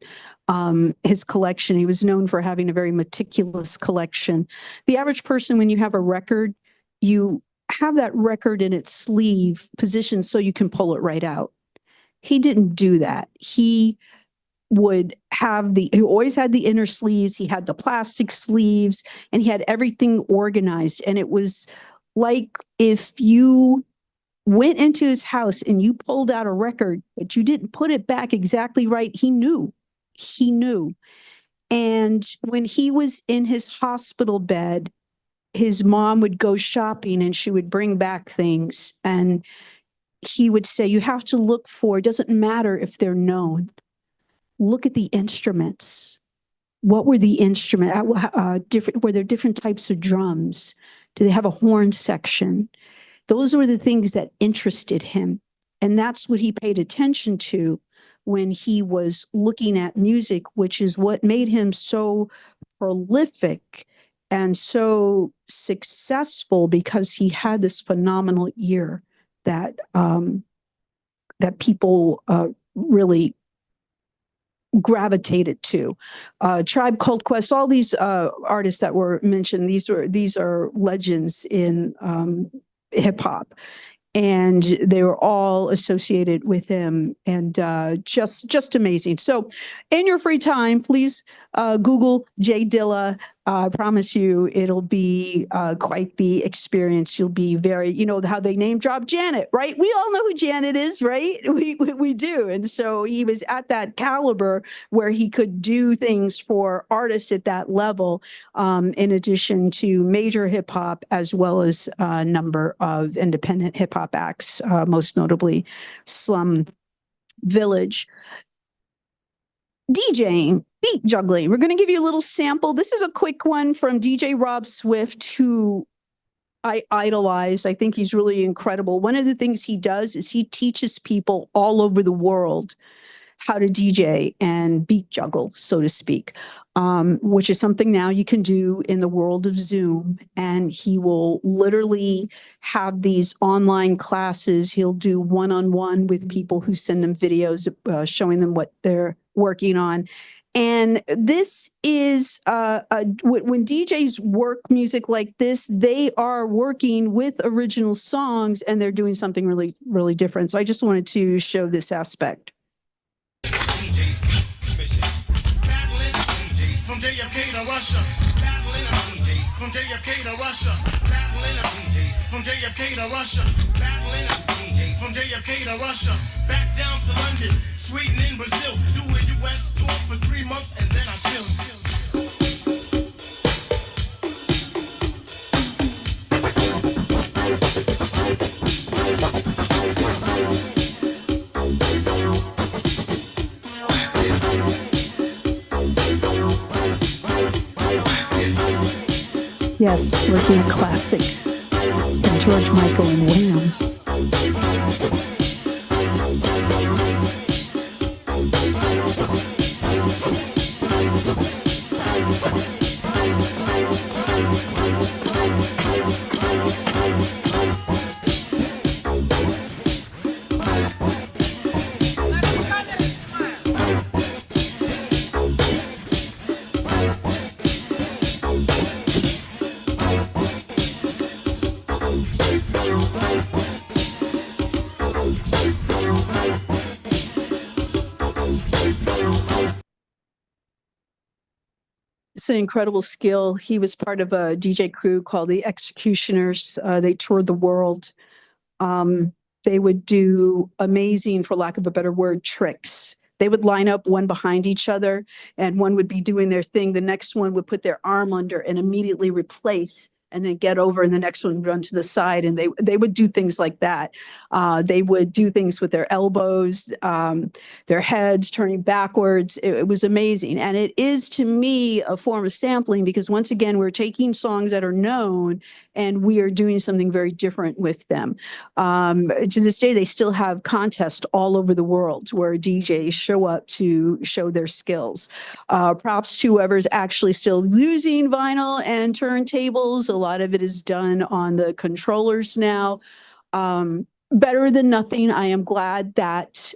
his collection. He was known for having a very meticulous collection. The average person, when you have a record, you have that record in its sleeve positioned so you can pull it right out. He didn't do that. He always had the inner sleeves, he had the plastic sleeves, and he had everything organized. And it was like if you went into his house and you pulled out a record, but you didn't put it back exactly right, he knew. And when he was in his hospital bed, his mom would go shopping and she would bring back things. And he would say, you have to look for, it doesn't matter if they're known. Look at the instruments. What were the instruments? Were there different types of drums? Do they have a horn section? Those were the things that interested him. And that's what he paid attention to when he was looking at music, which is what made him so prolific and so successful, because he had this phenomenal ear that people really gravitated to. Tribe Called Quest, all these artists that were mentioned, these are legends in hip hop. And they were all associated with him, and just amazing. So in your free time, please Google Jay Dilla. I promise you it'll be quite the experience. You'll be very, you know, how they name drop Janet, right? We all know who Janet is, right? We do. And so he was at that caliber where he could do things for artists at that level, in addition to major hip hop, as well as a number of independent hip hop acts, most notably Slum Village. DJing, beat juggling. We're going to give you a little sample. This is a quick one from DJ Rob Swift, who I idolize. I think he's really incredible. One of the things he does is he teaches people all over the world how to DJ and beat juggle, so to speak, which is something now you can do in the world of Zoom. And he will literally have these online classes. He'll do one-on-one with people who send him videos showing them what they're working on. And this is when DJs work music like this, they are working with original songs and they're doing something really, really different. So I just wanted to show this aspect. From JFK to Russia, battling the DJs. From JFK to Russia, battling the DJs. From JFK to Russia, battling the DJs. From JFK to Russia, back down to London, Sweden and Brazil. Do a US tour for 3 months and then I chill. Yes, working a classic from George Michael and Wham. It's an incredible skill. He was part of a DJ crew called the Executioners. They toured the world. They would do amazing, for lack of a better word, tricks. They would line up one behind each other, and one would be doing their thing. The next one would put their arm under and immediately replace, and then get over, and the next one would run to the side. And they would do things like that. They would do things with their elbows, their heads turning backwards. It was amazing. And it is, to me, a form of sampling, because once again, we're taking songs that are known and we are doing something very different with them. To this day, they still have contests all over the world where DJs show up to show their skills. Props to whoever's actually still using vinyl and turntables. A lot of it is done on the controllers now. Better than nothing. I am glad that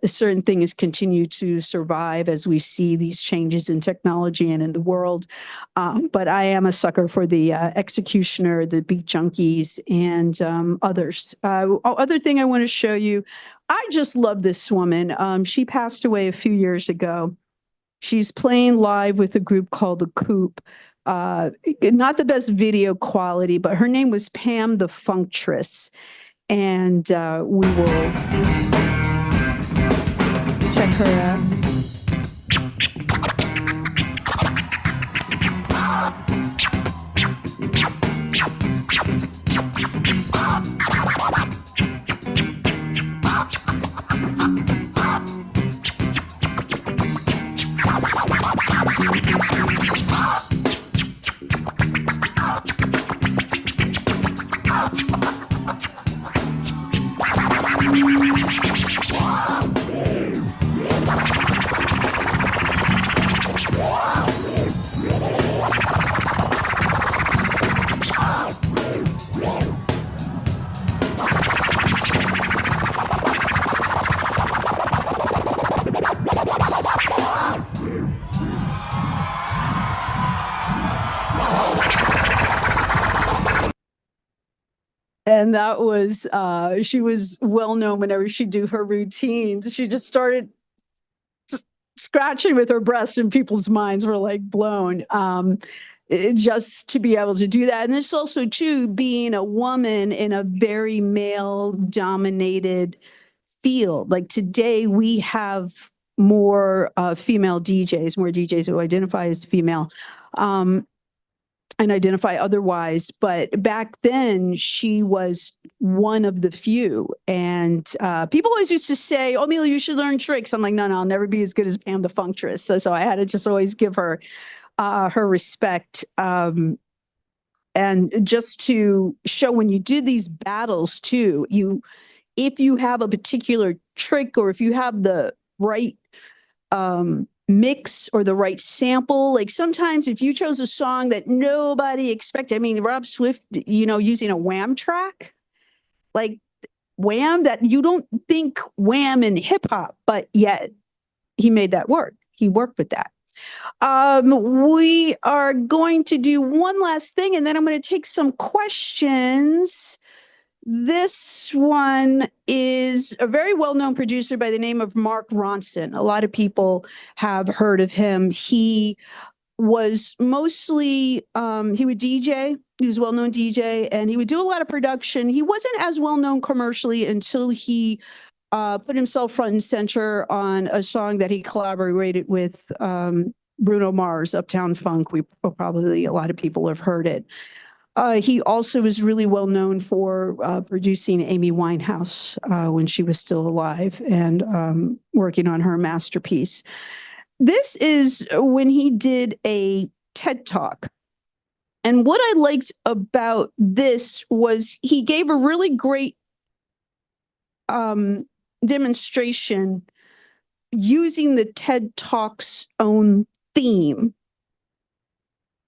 certain things continue to survive as we see these changes in technology and in the world. But I am a sucker for the Executioner, the Beat Junkies, and others. Other thing I want to show you, I just love this woman. She passed away a few years ago. She's playing live with a group called The Coop. Not the best video quality, but her name was Pam the Functress. And we will check her out. And that was, she was well known whenever she'd do her routines. She just started scratching with her breast and people's minds were like blown. Just to be able to do that. And it's also too, being a woman in a very male dominated field. Like today we have more female DJs, more DJs who identify as female. And identify otherwise. But back then, she was one of the few. And people always used to say, "Oh, Melo, you should learn tricks." I'm like, no, I'll never be as good as Pam the Functress. So I had to just always give her her respect. And just to show when you do these battles too, if you have a particular trick or if you have the right mix or the right sample. Like sometimes if you chose a song that nobody expected, I mean, Rob Swift, using a Wham track, like Wham, that you don't think Wham in hip hop, but yet he made that work. He worked with that. We are going to do one last thing and then I'm going to take some questions. This one is a very well-known producer by the name of Mark Ronson. A lot of people have heard of him. He was mostly, he would DJ. He was a well-known DJ, and he would do a lot of production. He wasn't as well-known commercially until he put himself front and center on a song that he collaborated with Bruno Mars, Uptown Funk. Probably a lot of people have heard it. He also was really well known for producing Amy Winehouse when she was still alive and working on her masterpiece. This is when he did a TED Talk. And what I liked about this was he gave a really great demonstration using the TED Talk's own theme.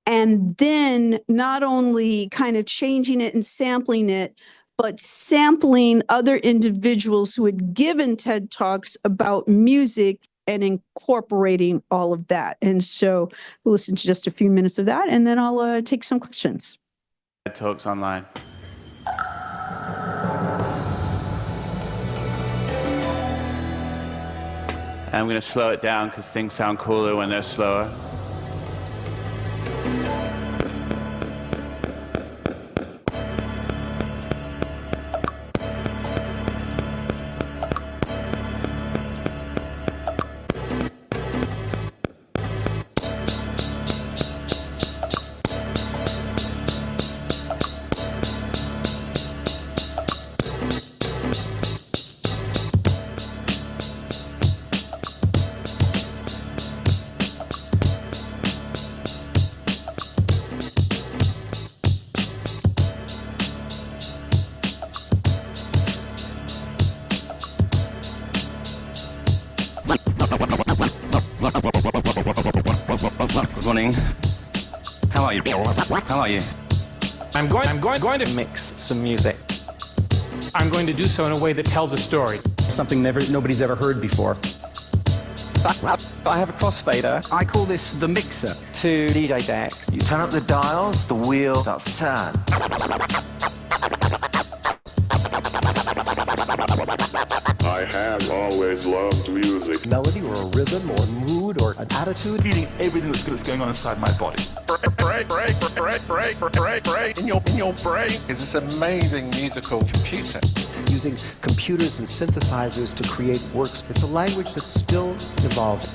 And then not only kind of changing it and sampling it, but sampling other individuals who had given TED Talks about music and incorporating all of that. And so we'll listen to just a few minutes of that, and then I'll take some questions. TED Talks online. And I'm going to slow it down because things sound cooler when they're slower. Good morning. How are you? How are you? I'm going to mix some music. I'm going to do so in a way that tells a story. Something nobody's ever heard before. I have a crossfader. I call this the mixer. Two DJ decks. You turn up the dials, the wheel starts to turn. I have always loved music. Melody or a rhythm or mood or an attitude. Feeling everything that's going on inside my body. Break in your brain is this amazing musical computer. Using computers and synthesizers to create works. It's a language that's still evolving.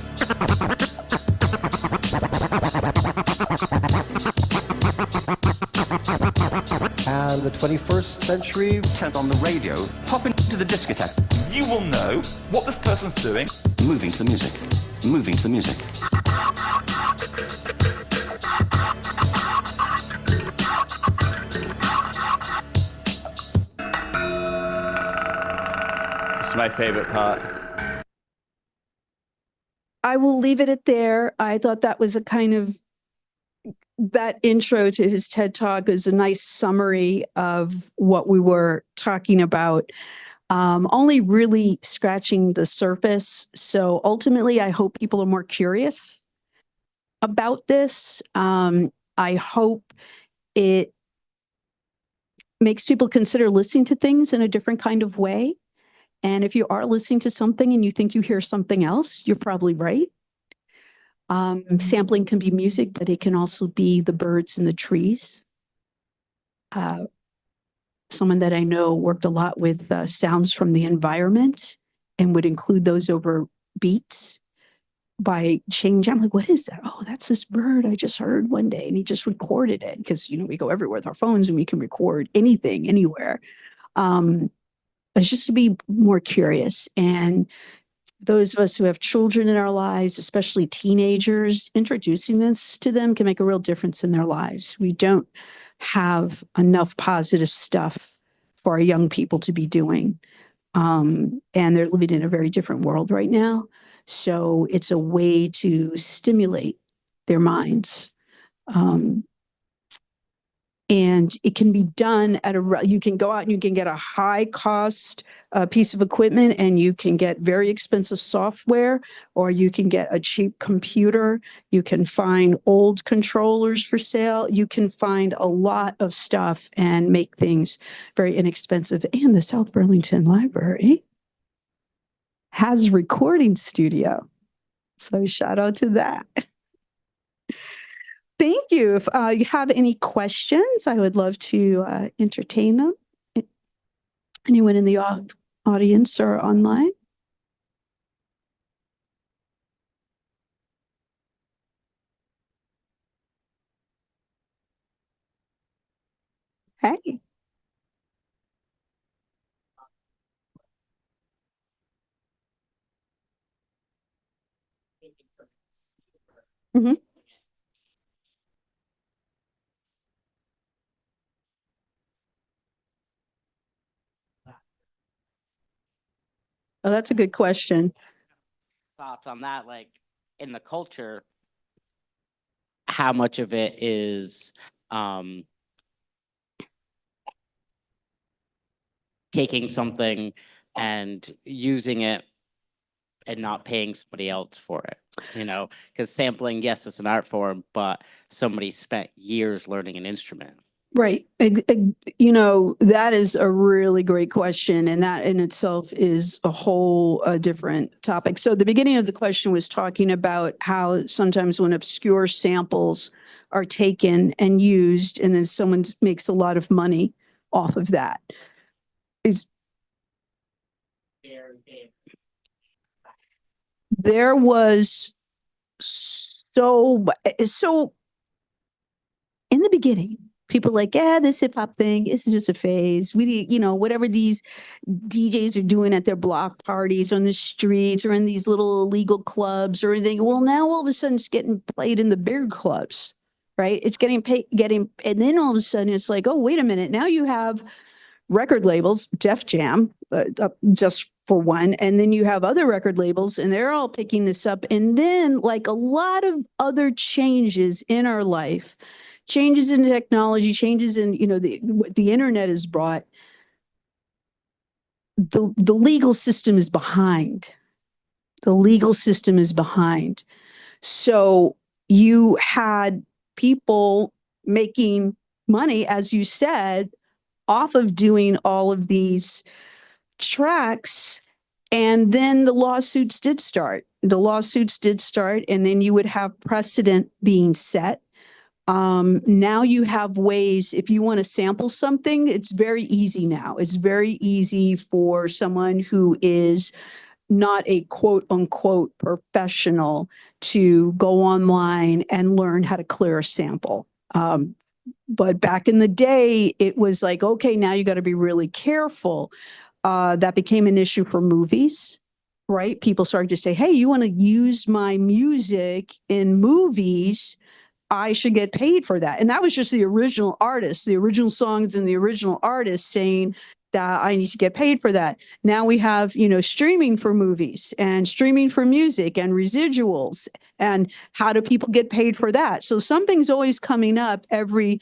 And the 21st century. Turn on the radio, pop into the discotheque. You will know what this person's doing. Moving to the music. Moving to the music. It's my favorite part. I will leave it at there. I thought that was a kind of, that intro to his TED Talk is a nice summary of what we were talking about. Only really scratching the surface. So ultimately, I hope people are more curious about this. I hope it makes people consider listening to things in a different kind of way. And if you are listening to something and you think you hear something else, you're probably right. Sampling can be music, but it can also be the birds and the trees. Someone that I know worked a lot with sounds from the environment and would include those over beats by change. I'm like, what is that? Oh, that's this bird I just heard one day. And he just recorded it because, you know, we go everywhere with our phones and we can record anything, anywhere. It's just to be more curious. And those of us who have children in our lives, especially teenagers, introducing this to them can make a real difference in their lives. We don't have enough positive stuff for our young people to be doing. And they're living in a very different world right now. So it's a way to stimulate their minds. And it can be done at you can go out and you can get a high cost piece of equipment and you can get very expensive software, or you can get a cheap computer. You can find old controllers for sale. You can find a lot of stuff and make things very inexpensive. And the South Burlington Library has a recording studio. So shout out to that. Thank you. If you have any questions, I would love to entertain them. Anyone in the audience or online? Hey. Mm-hmm. Oh, that's a good question. Thoughts on that, like in the culture, how much of it is taking something and using it and not paying somebody else for it, you know, because sampling, yes, it's an art form, but somebody spent years learning an instrument. Right. You know, that is a really great question. And that in itself is a whole different topic. So the beginning of the question was talking about how sometimes when obscure samples are taken and used, and then someone makes a lot of money off of that. There was so in the beginning, people like, yeah, this hip hop thing, this is just a phase. We, you know, whatever these DJs are doing at their block parties on the streets or in these little illegal clubs or anything. Well, now all of a sudden it's getting played in the big clubs, right? It's getting, and then all of a sudden it's like, oh, wait a minute. Now you have record labels, Def Jam, just for one, and then you have other record labels and they're all picking this up. And then like a lot of other changes in our life, changes in technology, changes in, you know, what the internet has brought, the legal system is behind. The legal system is behind. So you had people making money, as you said, off of doing all of these tracks. And then the lawsuits did start. And then you would have precedent being set. Now you have ways, if you want to sample something, it's very easy now. It's very easy for someone who is not a quote unquote professional to go online and learn how to clear a sample. But back in the day, it was like, okay, now you got to be really careful. That became an issue for movies, right? People started to say, hey, you want to use my music in movies, I should get paid for that. And that was just the original artist, the original songs and the original artist saying that I need to get paid for that. Now we have, you know, streaming for movies and streaming for music and residuals. And how do people get paid for that? So something's always coming up every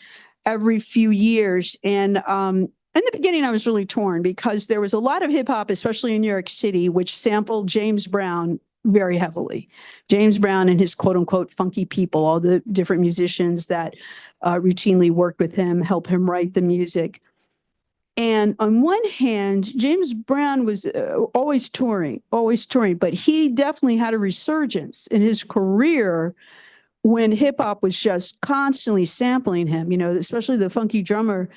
few years. And in the beginning, I was really torn because there was a lot of hip hop, especially in New York City, which sampled James Brown very heavily. James Brown and his quote unquote funky people, all the different musicians that routinely worked with him, help him write the music. And on one hand, James Brown was always touring, but he definitely had a resurgence in his career when hip hop was just constantly sampling him, especially the funky drummer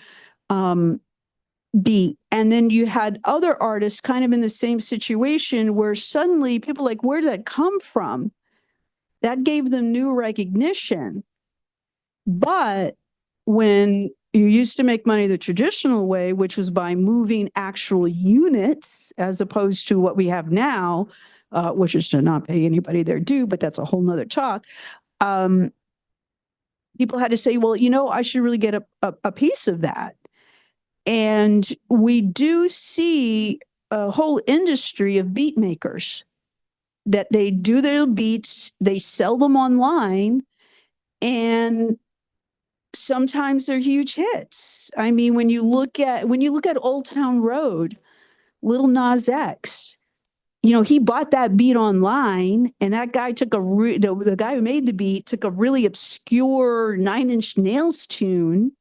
beat. And then you had other artists kind of in the same situation where suddenly people like, where did that come from? That gave them new recognition. But when you used to make money the traditional way, which was by moving actual units as opposed to what we have now, which is to not pay anybody their due, but that's a whole nother talk. People had to say, well, I should really get a piece of that. And we do see a whole industry of beat makers that they do their beats, they sell them online, and sometimes they're huge hits. I mean, when you look at Old Town Road, Lil Nas X, he bought that beat online, and that guy took the guy who made the beat took a really obscure 9 Inch Nails tune,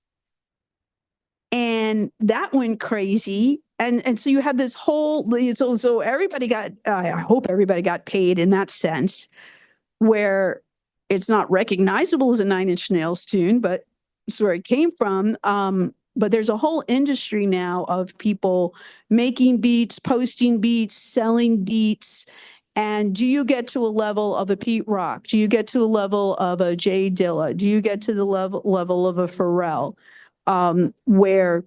and that went crazy. And so you had this whole, so everybody got, I hope everybody got paid in that sense, where it's not recognizable as a 9 Inch Nails tune, but it's where it came from. But there's a whole industry now of people making beats, posting beats, selling beats. And do you get to a level of a Pete Rock? Do you get to a level of a Jay Dilla? Do you get to the level of a Pharrell? Where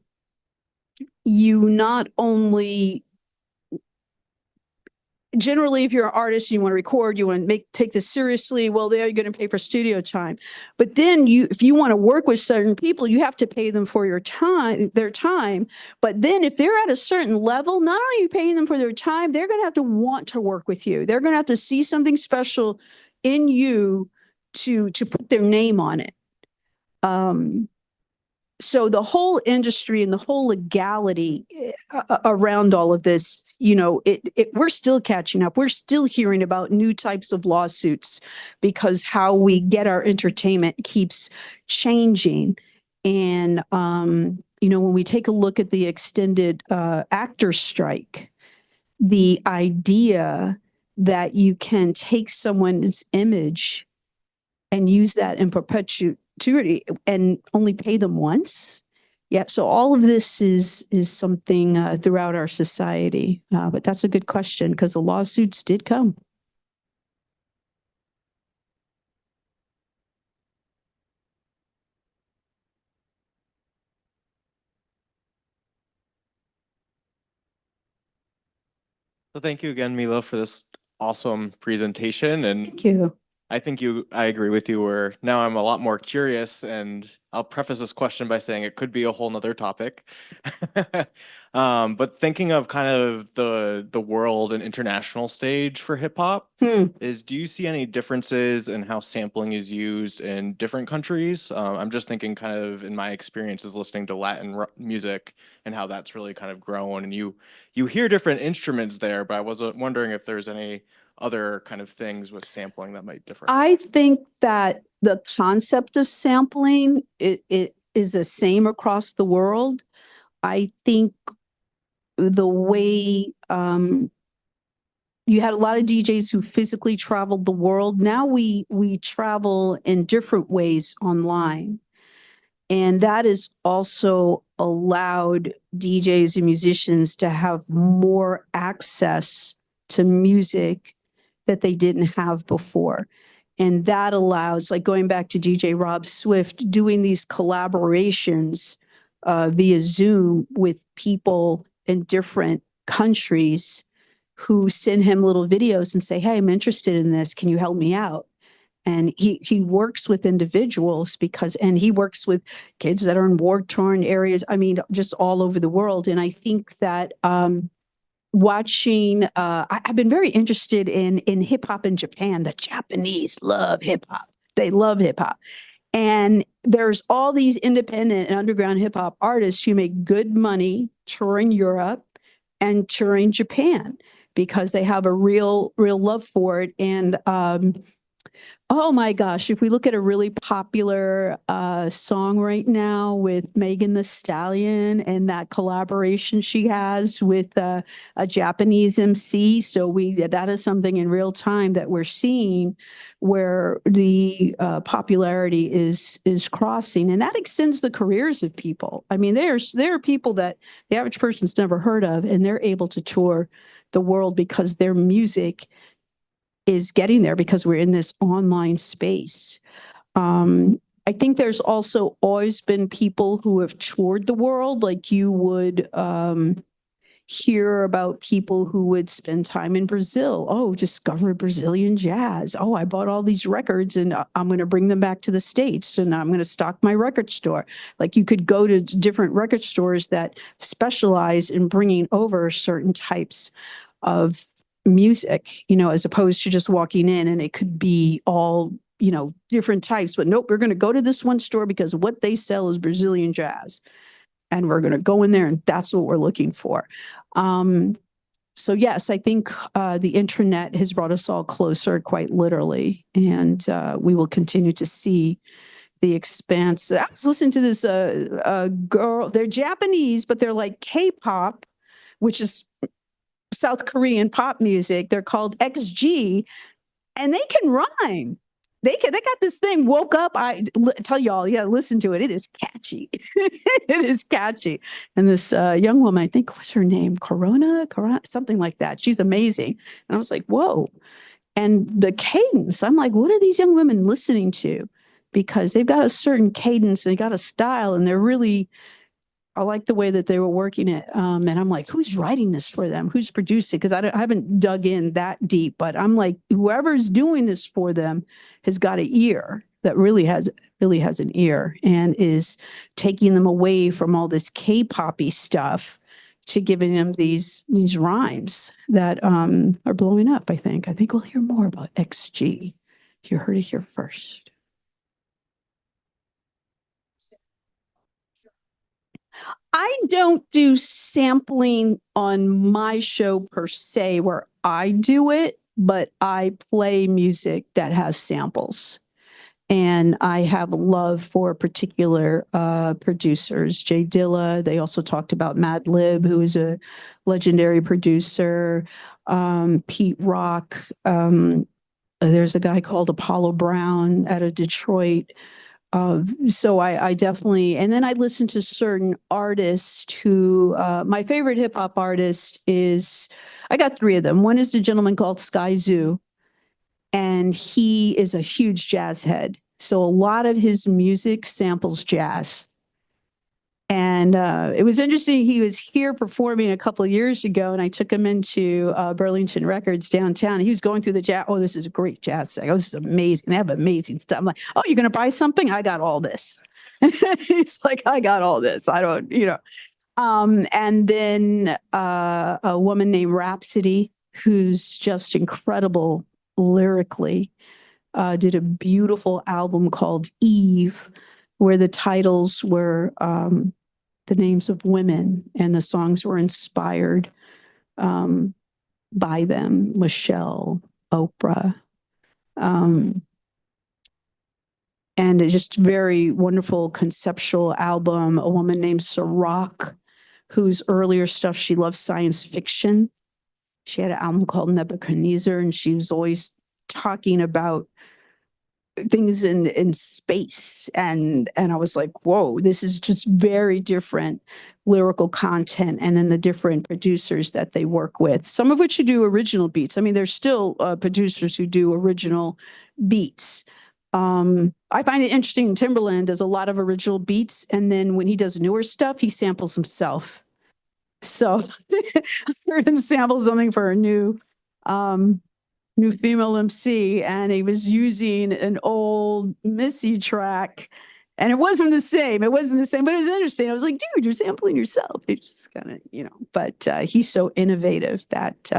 you not only, generally, if you're an artist, you want to record, you want to take this seriously, well, they're going to pay for studio time. But then if you want to work with certain people, you have to pay them for their time. But then if they're at a certain level, not only are you paying them for their time, they're going to have to want to work with you. They're going to have to see something special in you to put their name on it. So the whole industry and the whole legality around all of this, we're still catching up. We're still hearing about new types of lawsuits because how we get our entertainment keeps changing. And, when we take a look at the extended actor strike, the idea that you can take someone's image and use that in perpetuity and only pay them once. Yeah. So all of this is something throughout our society. But that's a good question because the lawsuits did come. So thank you again, Melo, for this awesome presentation. And thank you. I agree with you where now I'm a lot more curious, and I'll preface this question by saying it could be a whole nother topic. But thinking of kind of the world and international stage for hip hop, do you see any differences in how sampling is used in different countries? I'm just thinking kind of in my experiences listening to Latin music and how that's really kind of grown, and you hear different instruments there, but I was wondering if there's any other kind of things with sampling that might differ. I think that the concept of sampling it is the same across the world. I think the way you had a lot of DJs who physically traveled the world. Now we travel in different ways online. And that has also allowed DJs and musicians to have more access to music that they didn't have before. And that allows, like going back to DJ Rob Swift, doing these collaborations via Zoom with people in different countries who send him little videos and say, hey, I'm interested in this. Can you help me out? And he works with individuals and he works with kids that are in war-torn areas. I mean, just all over the world. And I think that watching, I've been very interested in hip hop in Japan. The Japanese love hip hop. They love hip hop. And there's all these independent and underground hip hop artists who make good money touring Europe and touring Japan because they have a real love for it. And Oh my gosh, if we look at a really popular song right now with Megan Thee Stallion and that collaboration she has with a Japanese MC. So that is something in real time that we're seeing where the popularity is crossing, and that extends the careers of people. I mean, there are people that the average person's never heard of, and they're able to tour the world because their music is getting there because we're in this online space. I think there's also always been people who have toured the world, like you would hear about people who would spend time in Brazil. Oh, discover Brazilian jazz. Oh, I bought all these records and I'm going to bring them back to the States and I'm going to stock my record store. Like you could go to different record stores that specialize in bringing over certain types of music, as opposed to just walking in and it could be all, different types. But nope, we're going to go to this one store because what they sell is Brazilian jazz. And we're going to go in there and that's what we're looking for. So yes, I think the internet has brought us all closer, quite literally. And we will continue to see the expanse. I was listening to this girl, they're Japanese, but they're like K-pop, which is South Korean pop music. They're called XG and they can rhyme. They got this thing, Woke Up. I tell y'all, yeah, listen to it. It is catchy. It is catchy. And this young woman, I think was her name, Corona, something like that. She's amazing. And I was like, whoa. And the cadence, I'm like, what are these young women listening to? Because they've got a certain cadence, and they got a style, and they're really, I like the way that they were working it. And I'm like, who's writing this for them? Who's producing? Because I haven't dug in that deep, but I'm like, whoever's doing this for them has got an ear that really has an ear and is taking them away from all this K-poppy stuff to giving them these rhymes that are blowing up, I think. I think we'll hear more about XG. You heard it here first. I don't do sampling on my show per se where I do it, but I play music that has samples. And I have love for particular producers. Jay Dilla, they also talked about Mad Lib, who is a legendary producer, Pete Rock. There's a guy called Apollo Brown out of Detroit. So I definitely, and then I listen to certain artists who, my favorite hip hop artist is, I got three of them. One is a gentleman called Sky Zoo, and he is a huge jazz head. So a lot of his music samples jazz. And it was interesting. He was here performing a couple of years ago, and I took him into Burlington Records downtown. He was going through the jazz. Oh, this is a great jazz set. Oh, this is amazing. They have amazing stuff. I'm like, oh, you're going to buy something? I got all this. He's like, I got all this. I don't, And then a woman named Rhapsody, who's just incredible lyrically, did a beautiful album called Eve, where the titles were the names of women and the songs were inspired by them. Michelle, Oprah, and a just very wonderful conceptual album. A woman named Sirach, whose earlier stuff, she loves science fiction. She had an album called Nebuchadnezzar, and she was always talking about things in space. And I was like, whoa, this is just very different lyrical content. And then the different producers that they work with, some of which you do original beats. I mean, there's still producers who do original beats. I find it interesting. Timberland does a lot of original beats. And then when he does newer stuff, he samples himself. So I heard him sample something for a new female MC, and he was using an old Missy track, and it wasn't the same. But it was interesting. I was like, dude, you're sampling yourself. It's just kind of, but he's so innovative that,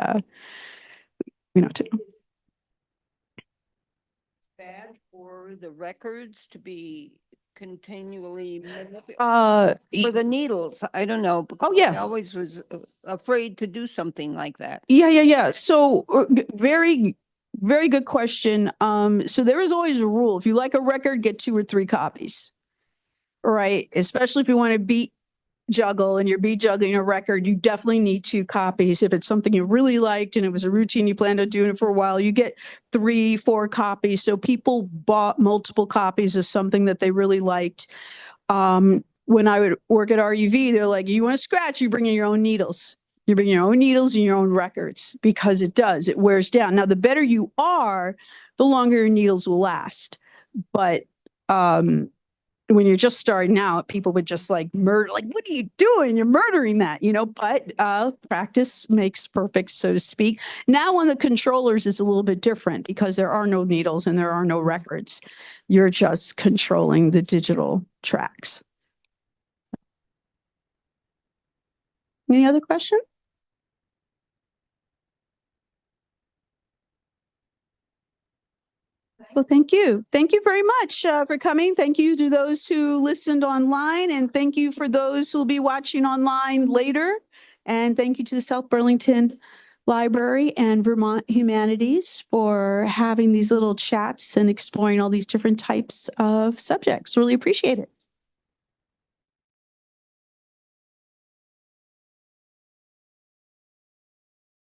Bad for the records to be continually manipulated for the needles. I don't know. Because I always was afraid to do something like that. Yeah. So very very good question. So there is always a rule. If you like a record, get 2 or 3 copies. Right? Especially if you want to beat juggle and you're beat juggling a record, you definitely need 2 copies. If it's something you really liked and it was a routine, you planned on doing it for a while, you get 3, 4 copies. So people bought multiple copies of something that they really liked. When I would work at RUV, they're like, you want to scratch, you bring in your own needles. You bring your own needles and your own records because it wears down. Now, the better you are, the longer your needles will last. But when you're just starting out, people would just like murder, like, what are you doing? You're murdering that, but practice makes perfect, so to speak. Now on the controllers, it's a little bit different because there are no needles and there are no records. You're just controlling the digital tracks. Any other question? Well, thank you. Thank you very much for coming. Thank you to those who listened online, and thank you for those who will be watching online later. And thank you to the South Burlington Library and Vermont Humanities for having these little chats and exploring all these different types of subjects. Really appreciate it.